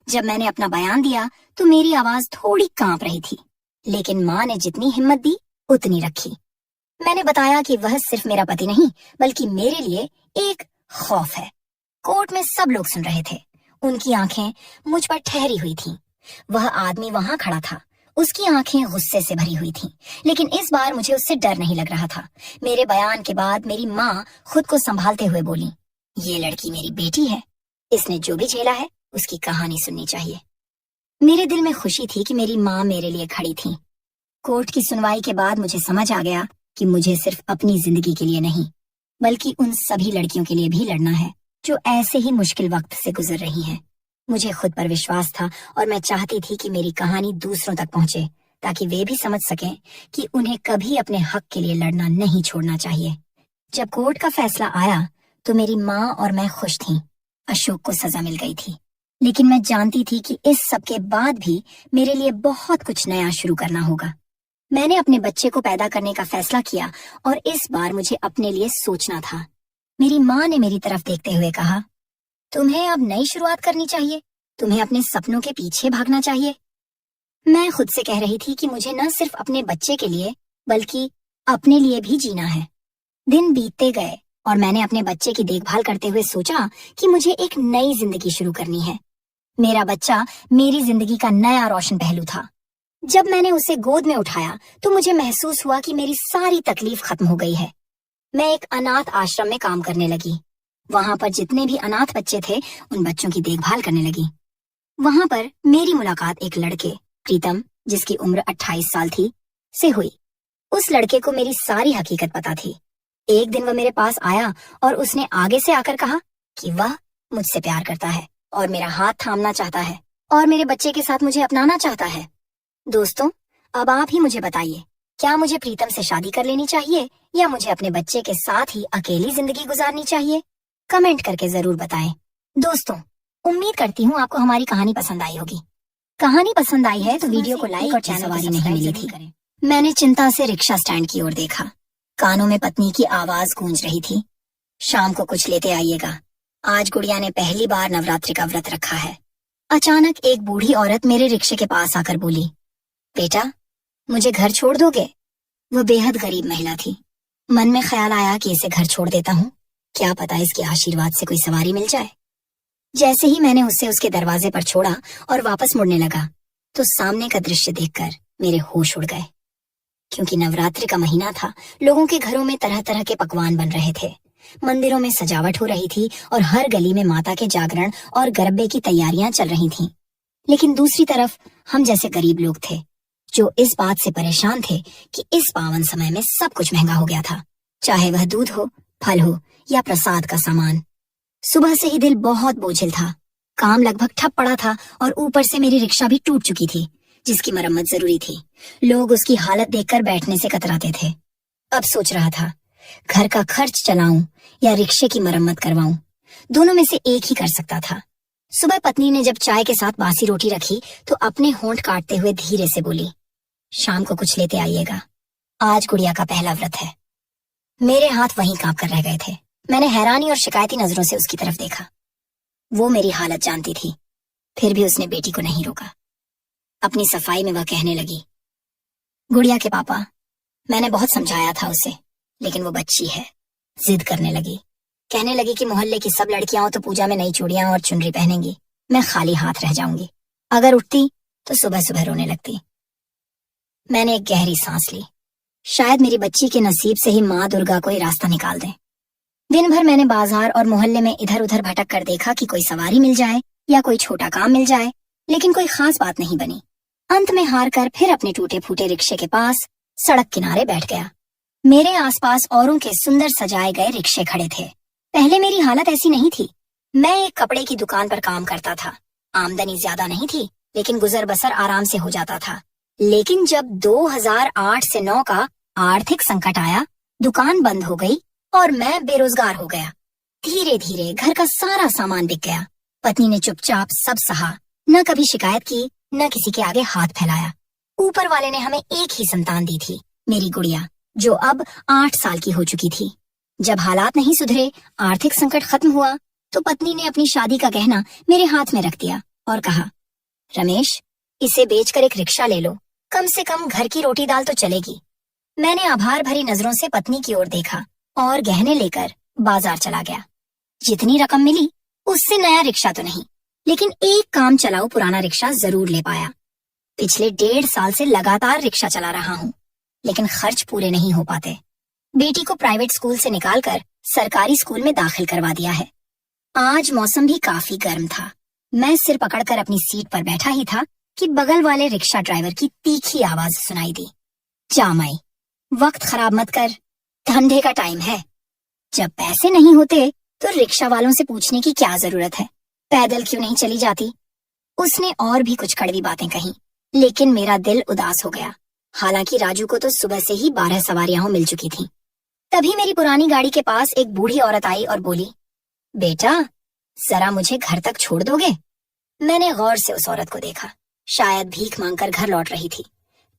जब मैंने अपना बयान दिया तो मेरी आवाज थोड़ी कांप रही थी, लेकिन माँ ने जितनी हिम्मत दी उतनी रखी। मैंने बताया कि वह सिर्फ मेरा पति नहीं बल्कि मेरे लिए एक खौफ है। कोर्ट में सब लोग सुन रहे थे। उनकी आंखें मुझ पर ठहरी हुई थीं। वह आदमी वहां खड़ा था, उसकी आंखें गुस्से से भरी हुई थीं, लेकिन इस बार मुझे उससे डर नहीं लग रहा था। मेरे बयान के बाद मेरी माँ खुद को संभालते हुए बोली, ये लड़की मेरी बेटी है, इसने जो भी झेला है उसकी कहानी सुननी चाहिए। मेरे दिल में खुशी थी कि मेरी माँ मेरे लिए खड़ी थी। कोर्ट की सुनवाई के बाद मुझे समझ आ गया कि मुझे सिर्फ अपनी जिंदगी के लिए नहीं, बल्कि उन सभी लड़कियों के लिए भी लड़ना है जो ऐसे ही मुश्किल वक्त से गुजर रही हैं। मुझे खुद पर विश्वास था और मैं चाहती थी कि मेरी कहानी दूसरों तक पहुंचे, ताकि वे भी समझ सकें कि उन्हें कभी अपने हक के लिए लड़ना नहीं छोड़ना चाहिए। जब कोर्ट का फैसला आया तो मेरी माँ और मैं खुश थीं। अशोक को सजा मिल गई थी, लेकिन मैं जानती थी कि इस सब के बाद भी मेरे लिए बहुत कुछ नया शुरू करना होगा। मैंने अपने बच्चे को पैदा करने का फैसला किया और इस बार मुझे अपने लिए सोचना था। मेरी माँ ने मेरी तरफ देखते हुए कहा, तुम्हें अब नई शुरुआत करनी चाहिए, तुम्हें अपने सपनों के पीछे भागना चाहिए। मैं खुद से कह रही थी कि मुझे न सिर्फ अपने बच्चे के लिए बल्कि अपने लिए भी जीना है। दिन बीतते गए और मैंने अपने बच्चे की देखभाल करते हुए सोचा कि मुझे एक नई जिंदगी शुरू करनी है। मेरा बच्चा मेरी जिंदगी का नया रोशन पहलू था। जब मैंने उसे गोद में उठाया तो मुझे महसूस हुआ कि मेरी सारी तकलीफ खत्म हो गई है। मैं एक अनाथ आश्रम में काम करने लगी। वहां पर जितने भी अनाथ बच्चे थे उन बच्चों की देखभाल करने लगी। वहां पर मेरी मुलाकात एक लड़के, प्रीतम, जिसकी उम्र 28 साल थी, से हुई। उस लड़के को मेरी सारी हकीकत पता थी। एक दिन वह मेरे पास आया और उसने आगे से आकर कहा कि वह मुझसे प्यार करता है और मेरा हाथ थामना चाहता है और मेरे बच्चे के साथ मुझे अपनाना चाहता है। दोस्तों, अब आप ही मुझे बताइए, क्या मुझे प्रीतम से शादी कर लेनी चाहिए या मुझे अपने बच्चे के साथ ही अकेली जिंदगी गुजारनी चाहिए? कमेंट करके जरूर बताएं। दोस्तों, उम्मीद करती हूँ आपको हमारी कहानी पसंद आई होगी। कहानी पसंद आई है तो वीडियो को लाइक और चैनल सवारी नहीं मिली थी। मैंने चिंता से रिक्शा स्टैंड की ओर देखा। कानों में पत्नी की आवाज गूंज रही थी, शाम को कुछ लेते आइएगा, आज गुड़िया ने पहली बार नवरात्रि का व्रत रखा है। अचानक एक बूढ़ी औरत मेरे रिक्शे के पास आकर बोली, बेटा, मुझे घर छोड़ दोगे? वह बेहद गरीब महिला थी। मन में ख्याल आया कि इसे घर छोड़ देता हूँ, क्या पता इसके आशीर्वाद से कोई सवारी मिल जाए। जैसे ही मैंने उसे उसके दरवाजे पर छोड़ा और वापस मुड़ने लगा तो सामने का दृश्य देखकर मेरे होश उड़ गए। क्योंकि नवरात्रि का महीना था, लोगों के घरों में तरह तरह के पकवान बन रहे थे, मंदिरों में सजावट हो रही थी और हर गली में माता के जागरण और गरबे की तैयारियां चल रही थीं। लेकिन दूसरी तरफ हम जैसे गरीब लोग थे, जो इस बात से परेशान थे कि इस पावन समय में सब कुछ महंगा हो गया था, चाहे वह दूध हो, फल हो या प्रसाद का सामान। सुबह से ही दिल बहुत बोझिल था। काम लगभग ठप पड़ा था और ऊपर से मेरी रिक्शा भी टूट चुकी थी, जिसकी मरम्मत जरूरी थी। लोग उसकी हालत देखकर बैठने से कतराते थे। अब सोच रहा था, घर का खर्च चलाऊं या रिक्शे की मरम्मत करवाऊं। दोनों में से एक ही कर सकता था। सुबह पत्नी ने जब चाय के साथ बासी रोटी रखी तो अपने होंठ काटते हुए धीरे से बोली, शाम को कुछ लेते आइएगा, आज गुड़िया का पहला व्रत है। मेरे हाथ वहीं कांप कर रह गए थे। मैंने हैरानी और शिकायती नजरों से उसकी तरफ देखा। वो मेरी हालत जानती थी, फिर भी उसने बेटी को नहीं रोका। अपनी सफाई में वह कहने लगी, गुड़िया के पापा, मैंने बहुत समझाया था उसे, लेकिन वो बच्ची है, जिद करने लगी। कहने लगी कि मोहल्ले की सब लड़कियां हो तो पूजा में नई चूड़ियां और चुनरी पहनेंगी, मैं खाली हाथ रह जाऊंगी। अगर उठती तो सुबह सुबह रोने लगती। मैंने एक गहरी सांस ली। शायद मेरी बच्ची के नसीब से ही माँ दुर्गा कोई रास्ता निकाल दे। दिन भर मैंने बाजार और मोहल्ले में इधर उधर भटक कर देखा कि कोई सवारी मिल जाए या कोई छोटा काम मिल जाए, लेकिन कोई खास बात नहीं बनी। अंत में हार कर फिर अपने टूटे फूटे रिक्शे के पास सड़क किनारे बैठ गया। मेरे आसपास औरों के सुंदर सजाए गए रिक्शे खड़े थे। पहले मेरी हालत ऐसी नहीं थी। मैं एक कपड़े की दुकान पर काम करता था। आमदनी ज्यादा नहीं थी, लेकिन गुजर बसर आराम से हो जाता था। लेकिन जब 2008 से 9 का आर्थिक संकट आया, दुकान बंद हो गई और मैं बेरोजगार हो गया। धीरे धीरे घर का सारा सामान बिक गया। पत्नी ने चुपचाप सब सहा, न कभी शिकायत की, न किसी के आगे हाथ फैलाया। ऊपर वाले ने हमें एक ही संतान दी थी, मेरी गुड़िया, जो अब 8 साल की हो चुकी थी। जब हालात नहीं सुधरे, आर्थिक संकट खत्म हुआ, तो पत्नी ने अपनी शादी का गहना मेरे हाथ में रख दिया और कहा, रमेश, इसे बेचकर एक रिक्शा ले लो, कम से कम घर की रोटी दाल तो चलेगी। मैंने आभार भरी नजरों से पत्नी की ओर देखा और गहने लेकर बाजार चला गया। जितनी रकम मिली उससे नया रिक्शा तो नहीं, लेकिन एक काम चलाऊ पुराना रिक्शा जरूर ले पाया। पिछले 1.5 साल से लगातार रिक्शा चला रहा हूँ, लेकिन खर्च पूरे नहीं हो पाते। बेटी को प्राइवेट स्कूल से निकालकर सरकारी स्कूल में दाखिल करवा दिया है। आज मौसम भी काफी गर्म था। मैं सिर पकड़कर अपनी सीट पर बैठा ही था कि बगल वाले रिक्शा ड्राइवर की तीखी आवाज सुनाई दी, जा माई, वक्त खराब मत कर, धंधे का टाइम है। जब पैसे नहीं होते तो रिक्शा वालों से पूछने की क्या जरूरत है, पैदल क्यों नहीं चली जाती। उसने और भी कुछ कड़वी बातें कही, लेकिन मेरा दिल उदास हो गया। हालांकि राजू को तो सुबह से ही 12 सवारियां मिल चुकी थीं। तभी मेरी पुरानी गाड़ी के पास एक बूढ़ी औरत आई और बोली, बेटा, जरा मुझे घर तक छोड़ दोगे? मैंने गौर से उस औरत को देखा। शायद भीख मांगकर घर लौट रही थी।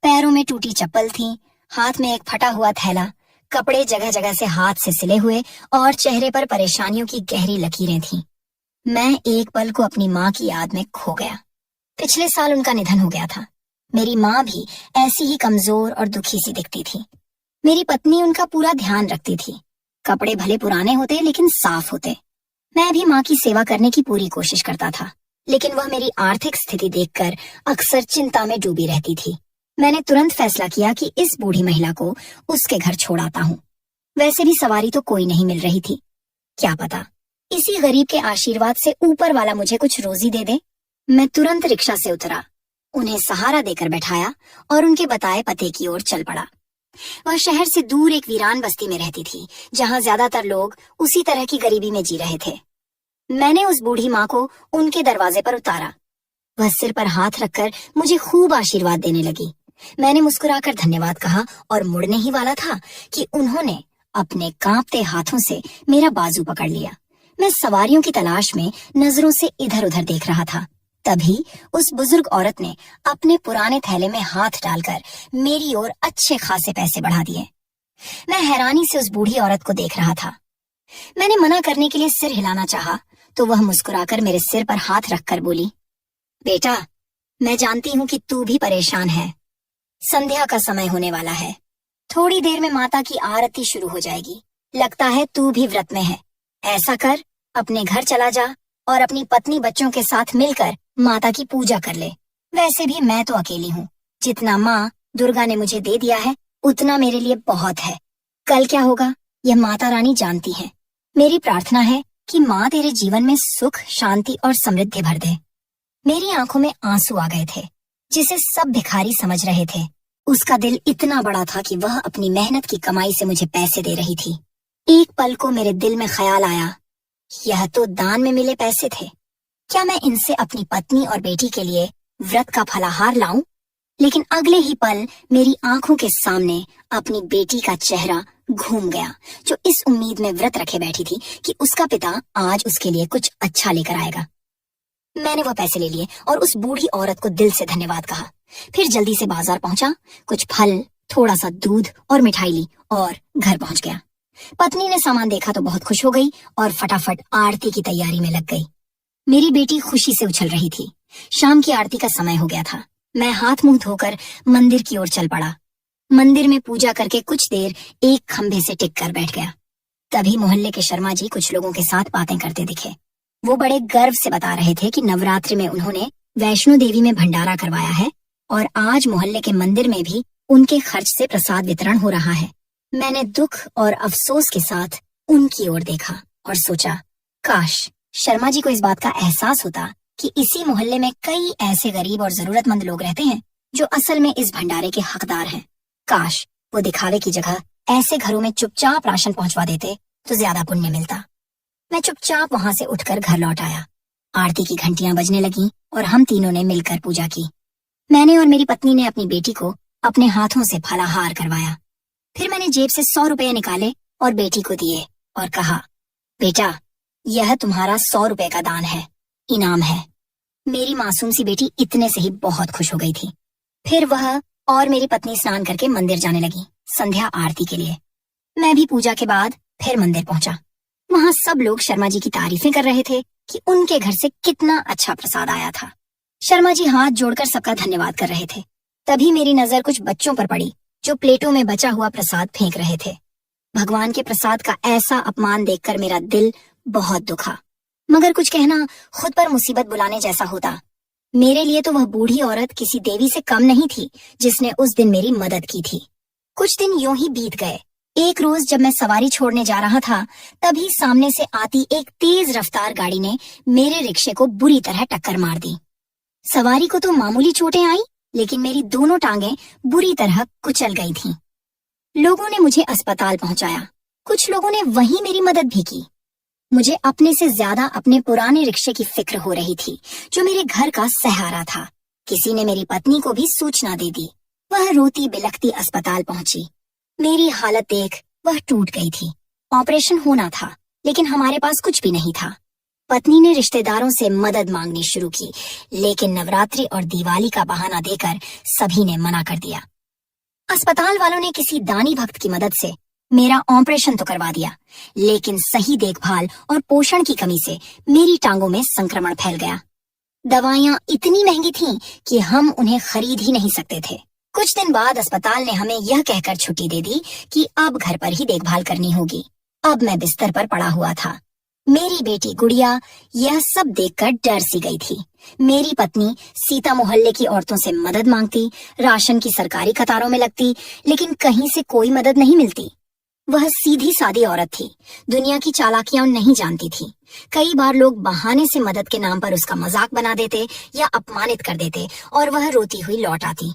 पैरों में टूटी चप्पल थी, हाथ में एक फटा हुआ थैला, कपड़े जगह जगह से हाथ से सिले हुए और चेहरे पर परेशानियों की गहरी लकीरें थीं। मैं एक पल को अपनी माँ की याद में खो गया। पिछले साल उनका निधन हो गया था। मेरी माँ भी ऐसी ही कमजोर और दुखी सी दिखती थी। मेरी पत्नी उनका पूरा ध्यान रखती थी। कपड़े भले पुराने होते लेकिन साफ होते। मैं भी माँ की सेवा करने की पूरी कोशिश करता था, लेकिन वह मेरी आर्थिक स्थिति देखकर अक्सर चिंता में डूबी रहती थी। मैंने तुरंत फैसला किया कि इस बूढ़ी महिला को उसके घर छोड़ आता हूँ। वैसे भी सवारी तो कोई नहीं मिल रही थी। क्या पता इसी गरीब के आशीर्वाद से ऊपर वाला मुझे कुछ रोजी दे दे। मैं तुरंत रिक्शा से उतरा, उन्हें सहारा देकर बैठाया और उनके बताए पते की ओर चल पड़ा। वह शहर से दूर एक वीरान बस्ती में रहती थी, जहाँ ज्यादातर लोग उसी तरह की गरीबी में जी रहे थे। मैंने उस बूढ़ी माँ को उनके दरवाजे पर उतारा। वह सिर पर हाथ रखकर मुझे खूब आशीर्वाद देने लगी। मैंने मुस्कुराकर धन्यवाद कहा और मुड़ने ही वाला था कि उन्होंने अपने कांपते हाथों से मेरा बाजू पकड़ लिया। मैं सवारियों की तलाश में नजरों से इधर उधर देख रहा था। तभी उस बुजुर्ग औरत ने अपने पुराने थैले में हाथ डालकर मेरी ओर अच्छे खासे पैसे बढ़ा दिए। मैं हैरानी से उस बूढ़ी औरत को देख रहा था। मैंने मना करने के लिए सिर हिलाना चाहा तो वह मुस्कुराकर मेरे सिर पर हाथ रखकर बोली, बेटा, मैं जानती हूँ कि तू भी परेशान है। संध्या का समय होने वाला है। थोड़ी देर में माता की आरती शुरू हो जाएगी। लगता है तू भी व्रत में है। ऐसा कर, अपने घर चला जा और अपनी पत्नी बच्चों के साथ मिलकर माता की पूजा कर ले। वैसे भी मैं तो अकेली हूँ। जितना माँ दुर्गा ने मुझे दे दिया है उतना मेरे लिए बहुत है। कल क्या होगा यह माता रानी जानती है। मेरी प्रार्थना है कि माँ तेरे जीवन में सुख, शांति और समृद्धि भर दे। मेरी आंखों में आंसू आ गए थे। जिसे सब भिखारी समझ रहे थे। उसका दिल इतना बड़ा था कि वह अपनी मेहनत की कमाई से मुझे पैसे दे रही थी। एक पल को मेरे दिल में ख्याल आया, यह तो दान में मिले पैसे थे। क्या मैं इनसे अपनी पत्नी और बेटी के लिए व्रत का फलाहार लाऊं? लेकिन अगले ही पल मेरी आंखों के सामने अपनी बेटी का चेहरा घूम गया, जो इस उम्मीद में व्रत रखे बैठी थी कि उसका पिता आज उसके लिए कुछ अच्छा लेकर आएगा। मैंने वह पैसे ले लिए और उस बूढ़ी औरत को दिल से धन्यवाद कहा। फिर जल्दी से बाजार पहुंचा, कुछ फल, थोड़ा सा दूध और मिठाई ली और घर पहुंच गया। पत्नी ने सामान देखा तो बहुत खुश हो गई और फटाफट आरती की तैयारी में लग गई। मेरी बेटी खुशी से उछल रही थी। शाम की आरती का समय हो गया था। मैं हाथ मुंह धोकर मंदिर की ओर चल पड़ा। मंदिर में पूजा करके कुछ देर एक खंभे से टिक कर बैठ गया। तभी मोहल्ले के शर्मा जी कुछ लोगों के साथ बातें करते दिखे। वो बड़े गर्व से बता रहे थे कि नवरात्रि में उन्होंने वैष्णो देवी में भंडारा करवाया है और आज मोहल्ले के मंदिर में भी उनके खर्च से प्रसाद वितरण हो रहा है। मैंने दुख और अफसोस के साथ उनकी ओर देखा और सोचा, काश शर्मा जी को इस बात का एहसास होता कि इसी मोहल्ले में कई ऐसे गरीब और जरूरतमंद लोग रहते हैं जो असल में इस भंडारे के हकदार हैं। काश वो दिखावे की जगह ऐसे घरों में चुपचाप राशन पहुंचवा देते तो ज्यादा पुण्य मिलता। मैं चुपचाप वहां से उठकर घर लौट आया। आरती की घंटियां बजने लगीं और हम तीनों ने मिलकर पूजा की। मैंने और मेरी पत्नी ने अपनी बेटी को अपने हाथों से फलाहार करवाया। फिर मैंने जेब से 100 रुपए निकाले और बेटी को दिए और कहा, बेटा, यह तुम्हारा 100 रुपए का दान है, इनाम है। मेरी मासूम सी बेटी इतने से ही बहुत खुश हो गई थी। फिर वह और मेरी पत्नी स्नान करके मंदिर जाने लगी संध्या आरती के लिए। मैं भी पूजा के बाद फिर मंदिर पहुंचा। वहां सब लोग शर्मा जी की तारीफें कर रहे थे कि उनके घर से कितना अच्छा प्रसाद आया था। शर्मा जी हाथ जोड़कर सबका धन्यवाद कर रहे थे। तभी मेरी नजर कुछ बच्चों पर पड़ी जो प्लेटों में बचा हुआ प्रसाद फेंक रहे थे। भगवान के प्रसाद का ऐसा अपमान देखकर मेरा दिल बहुत दुखा, मगर कुछ कहना खुद पर मुसीबत बुलाने जैसा होता। मेरे लिए तो वह बूढ़ी औरत किसी देवी से कम नहीं थी जिसने उस दिन मेरी मदद की थी। कुछ दिन यूं ही बीत गए। एक रोज जब मैं सवारी छोड़ने जा रहा था, तभी सामने से आती एक तेज रफ्तार गाड़ी ने मेरे रिक्शे को बुरी तरह टक्कर मार दी। सवारी को तो मामूली चोटें आई, लेकिन मेरी दोनों टांगें बुरी तरह कुचल गई थीं। लोगों ने मुझे अस्पताल पहुंचाया। कुछ लोगों ने वहीं मेरी मदद भी की। मुझे अपने से ज्यादा अपने पुराने रिक्शे की फिक्र हो रही थी, जो मेरे घर का सहारा था। किसी ने मेरी पत्नी को भी सूचना दे दी। वह रोती बिलखती अस्पताल पहुंची। मेरी हालत देख वह टूट गई थी। ऑपरेशन होना था, लेकिन हमारे पास कुछ भी नहीं था। पत्नी ने रिश्तेदारों से मदद मांगनी शुरू की, लेकिन नवरात्रि और दिवाली का बहाना देकर सभी ने मना कर दिया। अस्पताल वालों ने किसी दानी भक्त की मदद से मेरा ऑपरेशन तो करवा दिया, लेकिन सही देखभाल और पोषण की कमी से मेरी टांगों में संक्रमण फैल गया। दवाइयां इतनी महंगी थीं कि हम उन्हें खरीद ही नहीं सकते थे। कुछ दिन बाद अस्पताल ने हमें यह कहकर छुट्टी दे दी कि अब घर पर ही देखभाल करनी होगी। अब मैं बिस्तर पर पड़ा हुआ था। मेरी बेटी गुड़िया यह सब देखकर डर सी गई थी। मेरी पत्नी सीता मोहल्ले की औरतों से मदद मांगती, राशन की सरकारी कतारों में लगती, लेकिन कहीं से कोई मदद नहीं मिलती। वह सीधी सादी औरत थी, दुनिया की चालाकियां नहीं जानती थी। कई बार लोग बहाने से मदद के नाम पर उसका मजाक बना देते या अपमानित कर देते और वह रोती हुई लौट आती।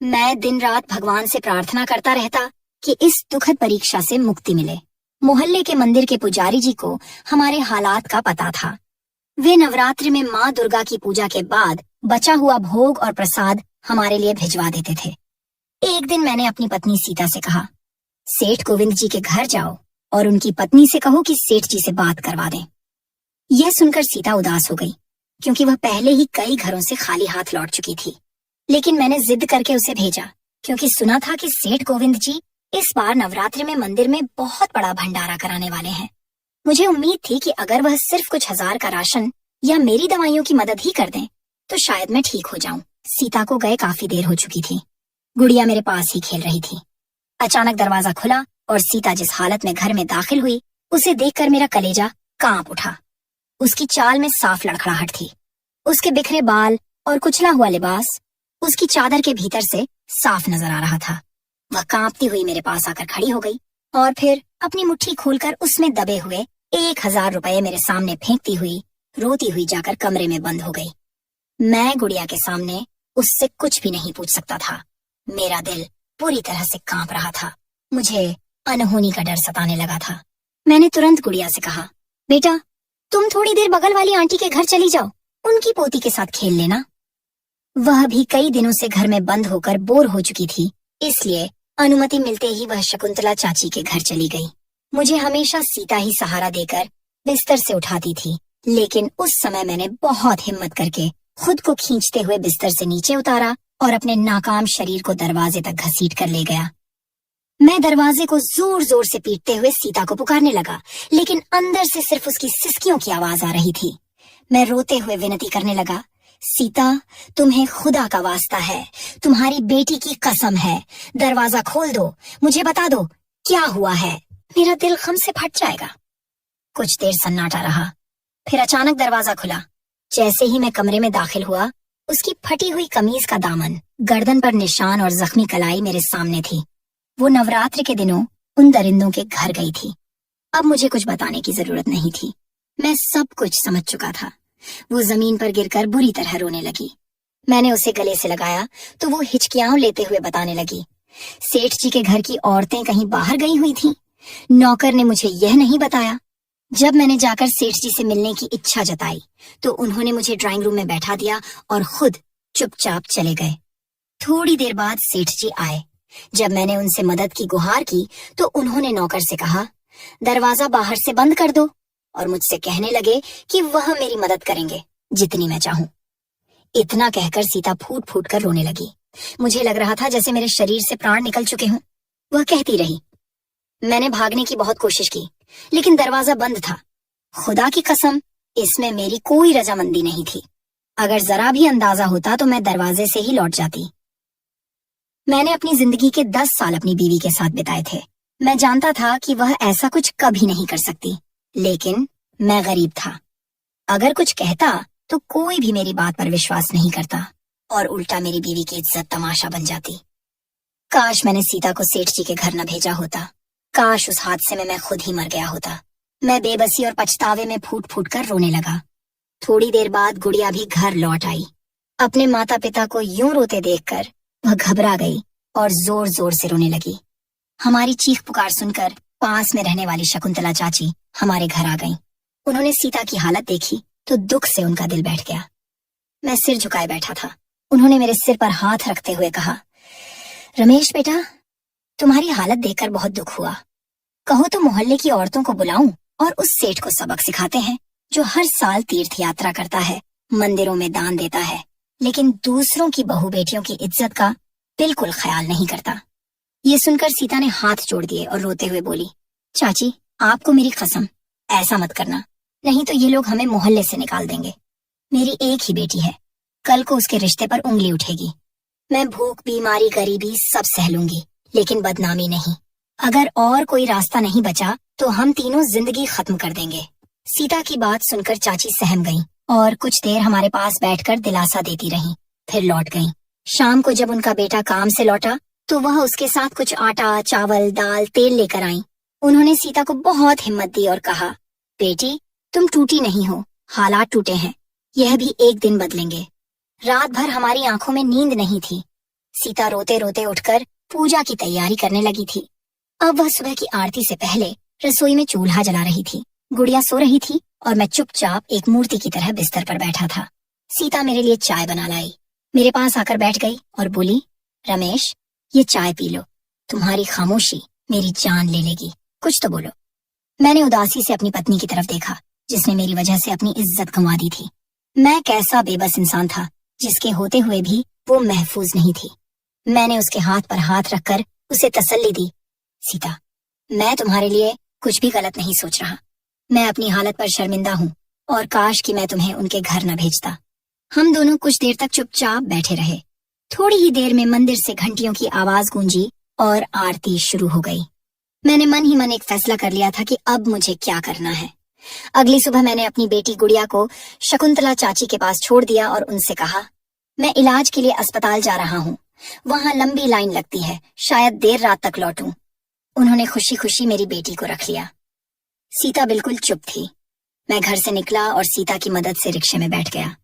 मैं दिन रात भगवान से प्रार्थना करता रहता कि इस दुखद परीक्षा से मुक्ति मिले। मोहल्ले के मंदिर के पुजारी जी को हमारे हालात का पता था। वे नवरात्रि में माँ दुर्गा की पूजा के बाद बचा हुआ भोग और प्रसाद हमारे लिए भिजवा देते थे। एक दिन मैंने अपनी पत्नी सीता से कहा, सेठ गोविंद जी के घर जाओ और उनकी पत्नी से कहो कि सेठ जी से बात करवा दें। यह सुनकर सीता उदास हो गई, क्योंकि वह पहले ही कई घरों से खाली हाथ लौट चुकी थी। लेकिन मैंने जिद करके उसे भेजा, क्योंकि सुना था कि सेठ गोविंद जी इस बार नवरात्रि में मंदिर में बहुत बड़ा भंडारा कराने वाले हैं। मुझे उम्मीद थी कि अगर वह सिर्फ कुछ हजार का राशन या मेरी दवाइयों की मदद ही कर दें, तो शायद मैं ठीक हो जाऊं। सीता को गए काफी देर हो चुकी थी। गुड़िया मेरे पास ही खेल रही थी। अचानक दरवाजा खुला और सीता जिस हालत में घर में दाखिल हुई, उसे देखकर मेरा कलेजा कांप उठा। उसकी चाल में साफ लड़खड़ाहट थी। उसके बिखरे बाल और कुचला हुआ लिबास उसकी चादर के भीतर से साफ नजर आ रहा था। वह कांपती हुई मेरे पास आकर खड़ी हो गई और फिर अपनी मुट्ठी खोलकर उसमें दबे हुए 1000 रुपए मेरे सामने फेंकती हुई रोती हुई जाकर कमरे में बंद हो गई। मैं गुड़िया के सामने उससे कुछ भी नहीं पूछ सकता था। मेरा दिल पूरी तरह से कांप रहा था। मुझे अनहोनी का डर सताने लगा था। मैंने तुरंत गुड़िया से कहा, बेटा तुम थोड़ी देर बगल वाली आंटी के घर चली जाओ, उनकी पोती के साथ खेल लेना। वह भी कई दिनों से घर में बंद होकर बोर हो चुकी थी, इसलिए अनुमति मिलते ही वह शकुंतला चाची के घर चली गई। मुझे हमेशा सीता ही सहारा देकर बिस्तर से उठाती थी, लेकिन उस समय मैंने बहुत हिम्मत करके खुद को खींचते हुए बिस्तर से नीचे उतारा और अपने नाकाम शरीर को दरवाजे तक घसीट कर ले गया। मैं दरवाजे को जोर जोर से पीटते हुए सीता को पुकारने लगा, लेकिन अंदर से सिर्फ उसकी सिसकियों की आवाज आ रही थी। मैं रोते हुए विनती करने लगा, सीता तुम्हें खुदा का वास्ता है, तुम्हारी बेटी की कसम है, दरवाजा खोल दो, मुझे बता दो क्या हुआ है, मेरा दिल गम से फट जाएगा। कुछ देर सन्नाटा रहा, फिर अचानक दरवाजा खुला। जैसे ही मैं कमरे में दाखिल हुआ, उसकी फटी हुई कमीज का दामन, गर्दन पर निशान और जख्मी कलाई मेरे सामने थी। वो नवरात्र के दिनों उन दरिंदों के घर गई थी। अब मुझे कुछ बताने की जरूरत नहीं थी, मैं सब कुछ समझ चुका था। वो जमीन पर गिरकर बुरी तरह रोने लगी। मैंने उसे गले से लगाया तो वो हिचकियां लेते हुए बताने लगी, सेठ जी के घर की औरतें कहीं बाहर गई हुई थीं। नौकर ने मुझे यह नहीं बताया। जब मैंने जाकर सेठ जी से मिलने की इच्छा जताई तो उन्होंने मुझे ड्राइंग रूम में बैठा दिया और खुद चुपचाप चले गए। थोड़ी देर बाद सेठ जी आए। जब मैंने उनसे मदद की गुहार की तो उन्होंने नौकर से कहा, दरवाजा बाहर से बंद कर दो, और मुझसे कहने लगे कि वह मेरी मदद करेंगे जितनी मैं चाहूं। इतना कहकर सीता फूट फूट कर रोने लगी। मुझे लग रहा था जैसे मेरे शरीर से प्राण निकल चुके हों। वह कहती रही, मैंने भागने की बहुत कोशिश की, लेकिन दरवाजा बंद था। खुदा की कसम, इसमें मेरी कोई रजामंदी नहीं थी। अगर जरा भी अंदाजा होता तो मैं दरवाजे से ही लौट जाती। मैंने अपनी जिंदगी के 10 साल अपनी बीवी के साथ बिताए थे। मैं जानता था कि वह ऐसा कुछ कभी नहीं कर सकती, लेकिन मैं गरीब था। अगर कुछ कहता तो कोई भी मेरी बात पर विश्वास नहीं करता और उल्टा मेरी बीवी की इज्जत तमाशा बन जाती। काश मैंने सीता को सेठ जी के घर न भेजा होता। काश उस हादसे में मैं खुद ही मर गया होता। मैं बेबसी और पछतावे में फूट फूट कर रोने लगा। थोड़ी देर बाद गुड़िया भी घर लौट आई। अपने माता पिता को यूं रोते देखकर वह घबरा गई और जोर जोर से रोने लगी। हमारी चीख पुकार सुनकर पास में रहने वाली शकुंतला चाची हमारे घर आ गईं। उन्होंने सीता की हालत देखी तो दुख से उनका दिल बैठ गया। मैं सिर झुकाए बैठा था। उन्होंने मेरे सिर पर हाथ रखते हुए कहा, रमेश बेटा, तुम्हारी हालत देखकर बहुत दुख हुआ। कहो तो मोहल्ले की औरतों को बुलाऊं और उस सेठ को सबक सिखाते हैं जो हर साल तीर्थ यात्रा करता है, मंदिरों में दान देता है, लेकिन दूसरों की बहू बेटियों की इज्जत का बिल्कुल ख्याल नहीं करता। ये सुनकर सीता ने हाथ जोड़ दिए और रोते हुए बोली, चाची आपको मेरी कसम, ऐसा मत करना, नहीं तो ये लोग हमें मोहल्ले से निकाल देंगे। मेरी एक ही बेटी है, कल को उसके रिश्ते पर उंगली उठेगी। मैं भूख, बीमारी, गरीबी सब सह लूंगी, लेकिन बदनामी नहीं। अगर और कोई रास्ता नहीं बचा तो हम तीनों जिंदगी खत्म कर देंगे। सीता की बात सुनकर चाची सहम गईं और कुछ देर हमारे पास बैठकर दिलासा देती रहीं, फिर लौट गईं। शाम को जब उनका बेटा काम से लौटा तो वह उसके साथ कुछ आटा, चावल, दाल, तेल लेकर आईं। उन्होंने सीता को बहुत हिम्मत दी और कहा, बेटी तुम टूटी नहीं हो, हालात टूटे हैं, यह भी एक दिन बदलेंगे। रात भर हमारी आंखों में नींद नहीं थी। सीता रोते रोते उठकर पूजा की तैयारी करने लगी थी। अब वह सुबह की आरती से पहले रसोई में चूल्हा जला रही थी। गुड़िया सो रही थी और मैं चुपचाप एक मूर्ति की तरह बिस्तर पर बैठा था। सीता मेरे लिए चाय बना लाई, मेरे पास आकर बैठ गई और बोली, रमेश ये चाय पी लो, तुम्हारी खामोशी मेरी जान ले लेगी, कुछ तो बोलो। मैंने उदासी से अपनी पत्नी की तरफ देखा जिसने मेरी वजह से अपनी इज्जत गंवा दी थी। मैं कैसा बेबस इंसान था जिसके होते हुए भी वो महफूज नहीं थी। मैंने उसके हाथ पर हाथ रखकर उसे तसल्ली दी, सीता मैं तुम्हारे लिए कुछ भी गलत नहीं सोच रहा। मैं अपनी हालत पर शर्मिंदा हूँ और काश कि मैं तुम्हें उनके घर न भेजता। हम दोनों कुछ देर तक चुपचाप बैठे रहे। थोड़ी ही देर में मंदिर से घंटियों की आवाज गूंजी और आरती शुरू हो गई। मैंने मन ही मन एक फैसला कर लिया था कि अब मुझे क्या करना है। अगली सुबह मैंने अपनी बेटी गुड़िया को शकुंतला चाची के पास छोड़ दिया और उनसे कहा, मैं इलाज के लिए अस्पताल जा रहा हूँ, वहाँ लंबी लाइन लगती है, शायद देर रात तक लौटूं। उन्होंने खुशी खुशी मेरी बेटी को रख लिया। सीता बिल्कुल चुप थी। मैं घर से निकला और सीता की मदद से रिक्शे में बैठ गया।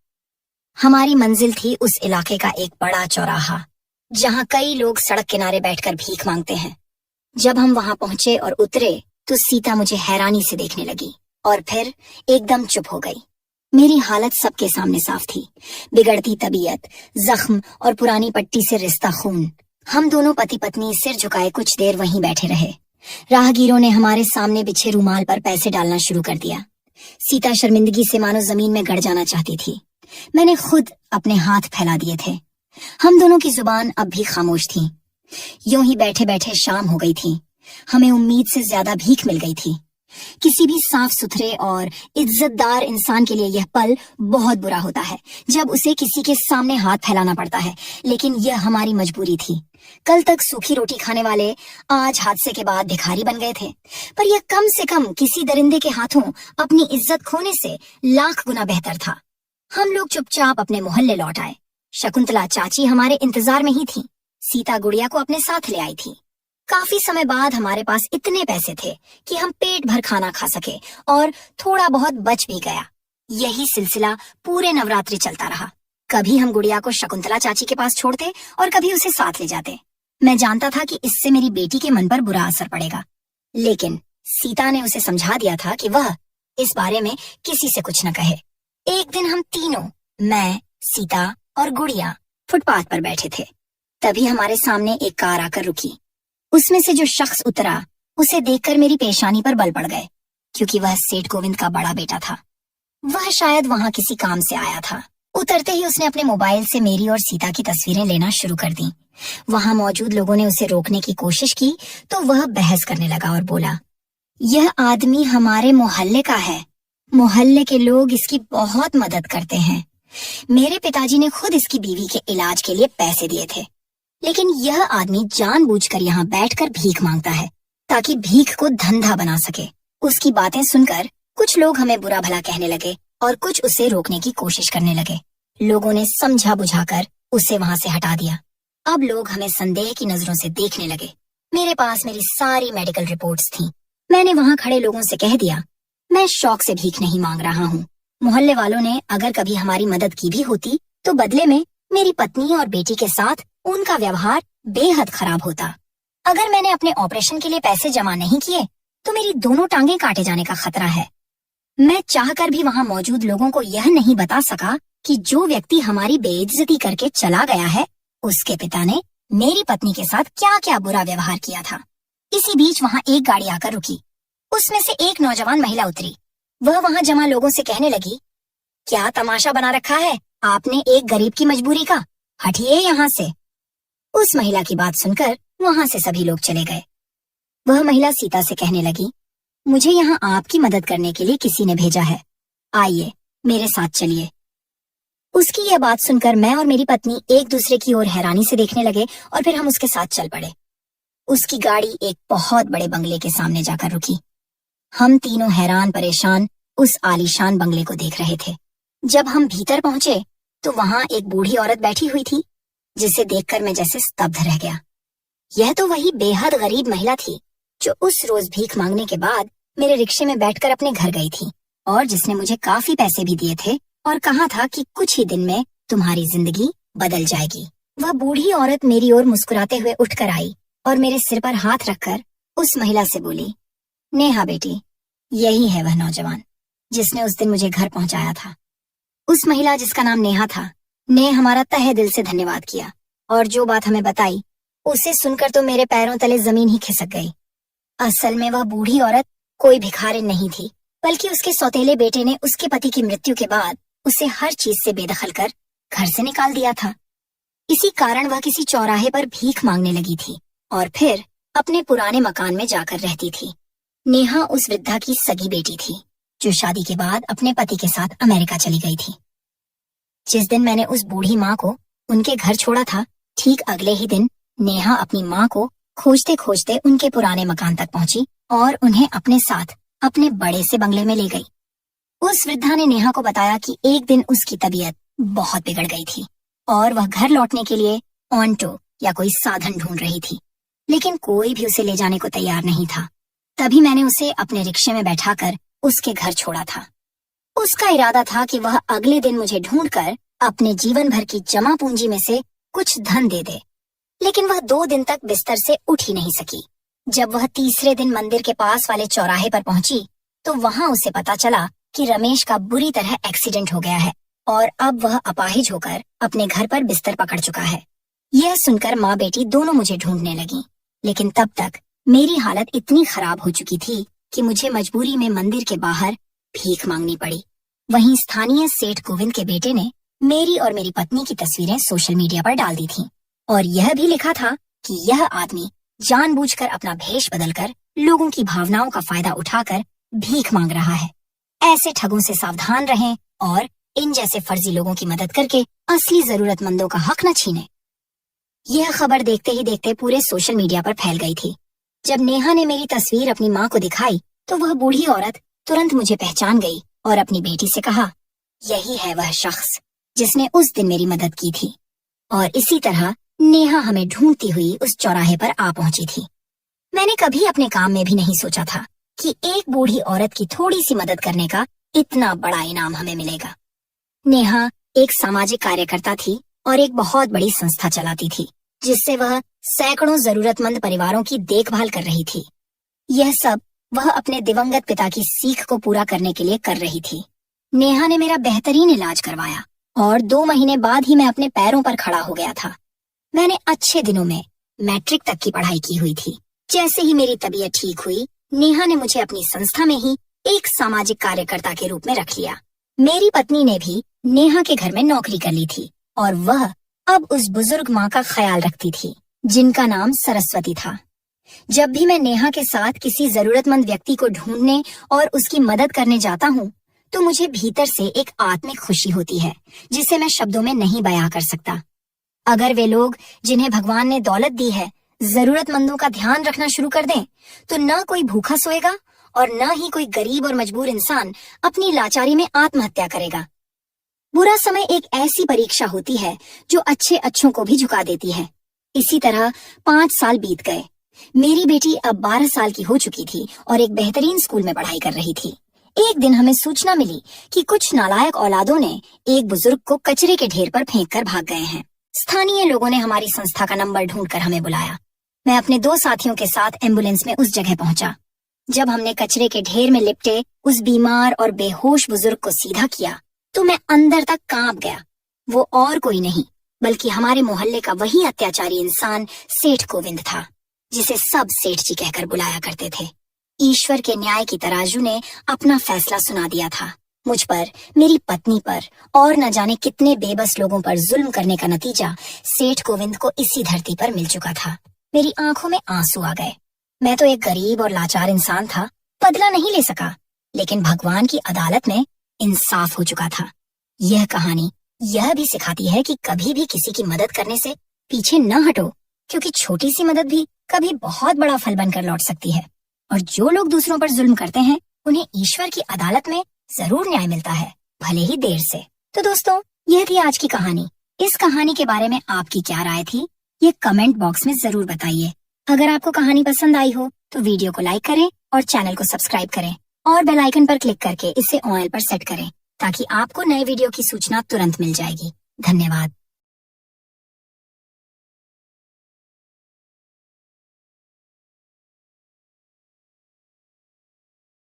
हमारी मंजिल थी उस इलाके का एक बड़ा चौराहा, जहाँ कई लोग सड़क किनारे बैठकर भीख मांगते हैं। जब हम वहां पहुंचे और उतरे तो सीता मुझे हैरानी से देखने लगी और फिर एकदम चुप हो गई। मेरी हालत सबके सामने साफ थी, बिगड़ती तबीयत, जख्म और पुरानी पट्टी से रिश्ता खून। हम दोनों पति पत्नी सिर झुकाए कुछ देर वहीं बैठे रहे। राहगीरों ने हमारे सामने बिछे रूमाल पर पैसे डालना शुरू कर दिया। सीता शर्मिंदगी से मानो जमीन में गड़ जाना चाहती थी। मैंने खुद अपने हाथ फैला दिए थे। हम दोनों की जुबान अब भी खामोश थी। यूं ही बैठे बैठे शाम हो गई थी। हमें उम्मीद से ज्यादा भीख मिल गई थी। किसी भी साफ सुथरे और इज्जतदार इंसान के लिए यह पल बहुत बुरा होता है, जब उसे किसी के सामने हाथ फैलाना पड़ता है, लेकिन यह हमारी मजबूरी थी। कल तक सूखी रोटी खाने वाले आज हादसे के बाद भिखारी बन गए थे, पर यह कम से कम किसी दरिंदे के हाथों अपनी इज्जत खोने से लाख गुना बेहतर था। हम लोग चुपचाप अपने मोहल्ले लौट आए। शकुंतला चाची हमारे इंतजार में ही थी। सीता गुड़िया को अपने साथ ले आई थी। काफी समय बाद हमारे पास इतने पैसे थे कि हम पेट भर खाना खा सके और थोड़ा बहुत बच भी गया। यही सिलसिला पूरे नवरात्रि चलता रहा। कभी हम गुड़िया को शकुंतला चाची के पास छोड़ते और कभी उसे साथ ले जाते। मैं जानता था कि इससे मेरी बेटी के मन पर बुरा असर पड़ेगा, लेकिन सीता ने उसे समझा दिया था कि वह इस बारे में किसी से कुछ न कहे। एक दिन हम तीनों, मैं, सीता और गुड़िया, फुटपाथ पर बैठे थे। तभी हमारे सामने एक कार आकर रुकी। उसमें से जो शख्स उतरा उसे देखकर मेरी पेशानी पर बल पड़ गए, क्योंकि वह सेठ गोविंद का बड़ा बेटा था। वह शायद वहां किसी काम से आया था। उतरते ही उसने अपने मोबाइल से मेरी और सीता की तस्वीरें लेना शुरू कर दी। वहां मौजूद लोगों ने उसे रोकने की कोशिश की तो वह बहस करने लगा और बोला, यह आदमी हमारे मोहल्ले का है। मोहल्ले के लोग इसकी बहुत मदद करते हैं। मेरे पिताजी ने खुद इसकी बीवी के इलाज के लिए पैसे दिए थे, लेकिन यह आदमी जानबूझकर यहाँ बैठकर भीख मांगता है ताकि भीख को धंधा बना सके। उसकी बातें सुनकर कुछ लोग हमें बुरा भला कहने लगे और कुछ उसे रोकने की कोशिश करने लगे। लोगों ने समझा बुझाकर उसे वहां से हटा दिया। अब लोग हमें संदेह की नजरों से देखने लगे। मेरे पास मेरी सारी मेडिकल रिपोर्ट्स थीं। मैंने वहां खड़े लोगों से कह दिया, मैं शौक से भीख नहीं मांग रहा हूँ। मोहल्ले वालों ने अगर कभी हमारी मदद की भी होती तो बदले में मेरी पत्नी और बेटी के साथ उनका व्यवहार बेहद खराब होता। अगर मैंने अपने ऑपरेशन के लिए पैसे जमा नहीं किए तो मेरी दोनों टांगें काटे जाने का खतरा है। मैं चाहकर भी वहां मौजूद लोगों को यह नहीं बता सका कि जो व्यक्ति हमारी बेइज्जती करके चला गया है, उसके पिता ने मेरी पत्नी के साथ क्या क्या बुरा व्यवहार किया था। इसी बीच वहां एक गाड़ी आकर रुकी। उसमें से एक नौजवान महिला उतरी। वह वहां जमा लोगों से कहने लगी, क्या तमाशा बना रखा है आपने एक गरीब की मजबूरी का, हटिए यहाँ से। उस महिला की बात सुनकर वहां से सभी लोग चले गए। वह महिला सीता से कहने लगी, मुझे यहाँ आपकी मदद करने के लिए किसी ने भेजा है, आइए मेरे साथ चलिए। उसकी यह बात सुनकर मैं और मेरी पत्नी एक दूसरे की ओर हैरानी से देखने लगे और फिर हम उसके साथ चल पड़े। उसकी गाड़ी एक बहुत बड़े बंगले के सामने जाकर रुकी। हम तीनों हैरान परेशान उस आलीशान बंगले को देख रहे थे। जब हम भीतर पहुंचे तो वहां एक बूढ़ी औरत बैठी हुई थी, जिसे देखकर मैं जैसे स्तब्ध रह गया। यह तो वही बेहद गरीब महिला थी जो उस रोज भीख मांगने के बाद मेरे रिक्शे में बैठकर अपने घर गई थी और जिसने मुझे काफी पैसे भी दिए थे और कहा था कि कुछ ही दिन में तुम्हारी जिंदगी बदल जाएगी। वह बूढ़ी औरत मेरी ओर मुस्कुराते हुए उठकर आई और मेरे सिर पर हाथ रखकर उस महिला से बोली, नेहा बेटी, यही है वह नौजवान जिसने उस दिन मुझे घर पहुंचाया था। उस महिला जिसका नाम नेहा था ने हमारा तहे दिल से धन्यवाद किया और जो बात हमें बताई उसे सुनकर तो मेरे पैरों तले जमीन ही खिसक गई। असल में वह बूढ़ी औरत कोई भिखारिन नहीं थी, बल्कि उसके सौतेले बेटे ने उसके पति की मृत्यु के बाद उसे हर चीज से बेदखल कर घर से निकाल दिया था। इसी कारण वह किसी चौराहे पर भीख मांगने लगी थी और फिर अपने पुराने मकान में जाकर रहती थी। नेहा उस वृद्धा की सगी बेटी थी जो शादी के बाद अपने पति के साथ अमेरिका चली गई थी। जिस दिन मैंने उस बूढ़ी माँ को उनके घर छोड़ा था, ठीक अगले ही दिन नेहा अपनी माँ को खोजते खोजते उनके पुराने मकान तक पहुंची और उन्हें अपने साथ अपने बड़े से बंगले में ले गई। उस वृद्धा ने नेहा को बताया कि एक दिन उसकी तबीयत बहुत बिगड़ गई थी और वह घर लौटने के लिए ऑन्टो या कोई साधन ढूंढ रही थी, लेकिन कोई भी उसे ले जाने को तैयार नहीं था। तभी मैंने उसे अपने रिक्शे में बैठाकर उसके घर छोड़ा था। उसका इरादा था कि वह अगले दिन मुझे ढूंढकर अपने जीवन भर की जमा पूंजी में से कुछ धन दे दे। लेकिन वह 2 दिन तक बिस्तर से उठ ही नहीं सकी। जब वह तीसरे दिन मंदिर के पास वाले चौराहे पर पहुंची तो वहां उसे पता चला कि रमेश का बुरी तरह एक्सीडेंट हो गया है और अब वह अपाहिज होकर अपने घर पर बिस्तर पकड़ चुका है। यह सुनकर माँ बेटी दोनों मुझे ढूंढने लगी, लेकिन तब तक मेरी हालत इतनी खराब हो चुकी थी कि मुझे मजबूरी में मंदिर के बाहर भीख मांगनी पड़ी। वहीं स्थानीय सेठ गोविंद के बेटे ने मेरी और मेरी पत्नी की तस्वीरें सोशल मीडिया पर डाल दी थीं और यह भी लिखा था कि यह आदमी जानबूझकर अपना भेष बदलकर लोगों की भावनाओं का फायदा उठाकर भीख मांग रहा है। ऐसे ठगों से सावधान रहें और इन जैसे फर्जी लोगों की मदद करके असली जरूरतमंदों का हक न छीनें। यह खबर देखते ही देखते पूरे सोशल मीडिया पर फैल गई थी। जब नेहा ने मेरी तस्वीर अपनी माँ को दिखाई तो वह बूढ़ी औरत तुरंत मुझे पहचान गई और अपनी बेटी से कहा, यही है वह शख्स जिसने उस दिन मेरी मदद की थी। और इसी तरह नेहा हमें ढूंढती हुई उस चौराहे पर आ पहुंची थी। मैंने कभी अपने काम में भी नहीं सोचा था कि एक बूढ़ी औरत की थोड़ी सी मदद करने का इतना बड़ा इनाम हमें मिलेगा। नेहा एक सामाजिक कार्यकर्ता थी और एक बहुत बड़ी संस्था चलाती थी, जिससे वह सैकड़ों जरूरतमंद परिवारों की देखभाल कर रही थी। यह सब वह अपने दिवंगत पिता की सीख को पूरा करने के लिए कर रही थी। नेहा ने मेरा बेहतरीन इलाज करवाया और 2 महीने बाद ही मैं अपने पैरों पर खड़ा हो गया था। मैंने अच्छे दिनों में मैट्रिक तक की पढ़ाई की हुई थी। जैसे ही मेरी तबीयत ठीक हुई, नेहा ने मुझे अपनी संस्था में ही एक सामाजिक कार्यकर्ता के रूप में रख लिया। मेरी पत्नी ने भी नेहा के घर में नौकरी कर ली थी और वह अब उस बुजुर्ग माँ का ख्याल रखती थी, जिनका नाम सरस्वती था। जब भी मैं नेहा के साथ किसी जरूरतमंद व्यक्ति को ढूंढने और उसकी मदद करने जाता हूँ, तो मुझे भीतर से एक आत्मिक खुशी होती है, जिसे मैं शब्दों में नहीं बयां कर सकता। अगर वे लोग जिन्हें भगवान ने दौलत दी है जरूरतमंदों का ध्यान रखना शुरू कर दें, तो न कोई भूखा सोएगा और न ही कोई गरीब और मजबूर इंसान अपनी लाचारी में आत्महत्या करेगा। बुरा समय एक ऐसी परीक्षा होती है जो अच्छे अच्छों को भी झुका देती है। इसी तरह 5 साल बीत गए। मेरी बेटी अब 12 साल की हो चुकी थी और एक बेहतरीन स्कूल में पढ़ाई कर रही थी। एक दिन हमें सूचना मिली कि कुछ नालायक औलादों ने एक बुजुर्ग को कचरे के ढेर पर फेंक कर भाग गए हैं। स्थानीय लोगों ने हमारी संस्था का नंबर ढूंढकर हमें बुलाया। मैं अपने 2 साथियों के साथ एम्बुलेंस में उस जगह पहुंचा। जब हमने कचरे के ढेर में लिपटे उस बीमार और बेहोश बुजुर्ग को सीधा किया, तो मैं अंदर तक कांप गया। वो और कोई नहीं बल्कि हमारे मोहल्ले का वही अत्याचारी इंसान सेठ गोविंद था, जिसे सब सेठ जी कहकर बुलाया करते थे। ईश्वर के न्याय की तराजू ने अपना फैसला सुना दिया था। मुझ पर, मेरी पत्नी पर और न जाने कितने बेबस लोगों पर जुल्म करने का नतीजा सेठ गोविंद को इसी धरती पर मिल चुका था। मेरी आंखों में आंसू आ गए। मैं तो एक गरीब और लाचार इंसान था, बदला नहीं ले सका, लेकिन भगवान की अदालत में इंसाफ हो चुका था। यह कहानी यह भी सिखाती है कि कभी भी किसी की मदद करने से पीछे न हटो, क्योंकि छोटी सी मदद भी कभी बहुत बड़ा फल बनकर लौट सकती है। और जो लोग दूसरों पर जुल्म करते हैं, उन्हें ईश्वर की अदालत में जरूर न्याय मिलता है, भले ही देर से। तो दोस्तों, यह थी आज की कहानी। इस कहानी के बारे में आपकी क्या राय थी, ये कमेंट बॉक्स में जरूर बताइए। अगर आपको कहानी पसंद आई हो तो वीडियो को लाइक करें और चैनल को सब्सक्राइब करें और बेल आइकन पर क्लिक करके इसे ऑल पर सेट करें, ताकि आपको नए वीडियो की सूचना तुरंत मिल जाएगी। धन्यवाद।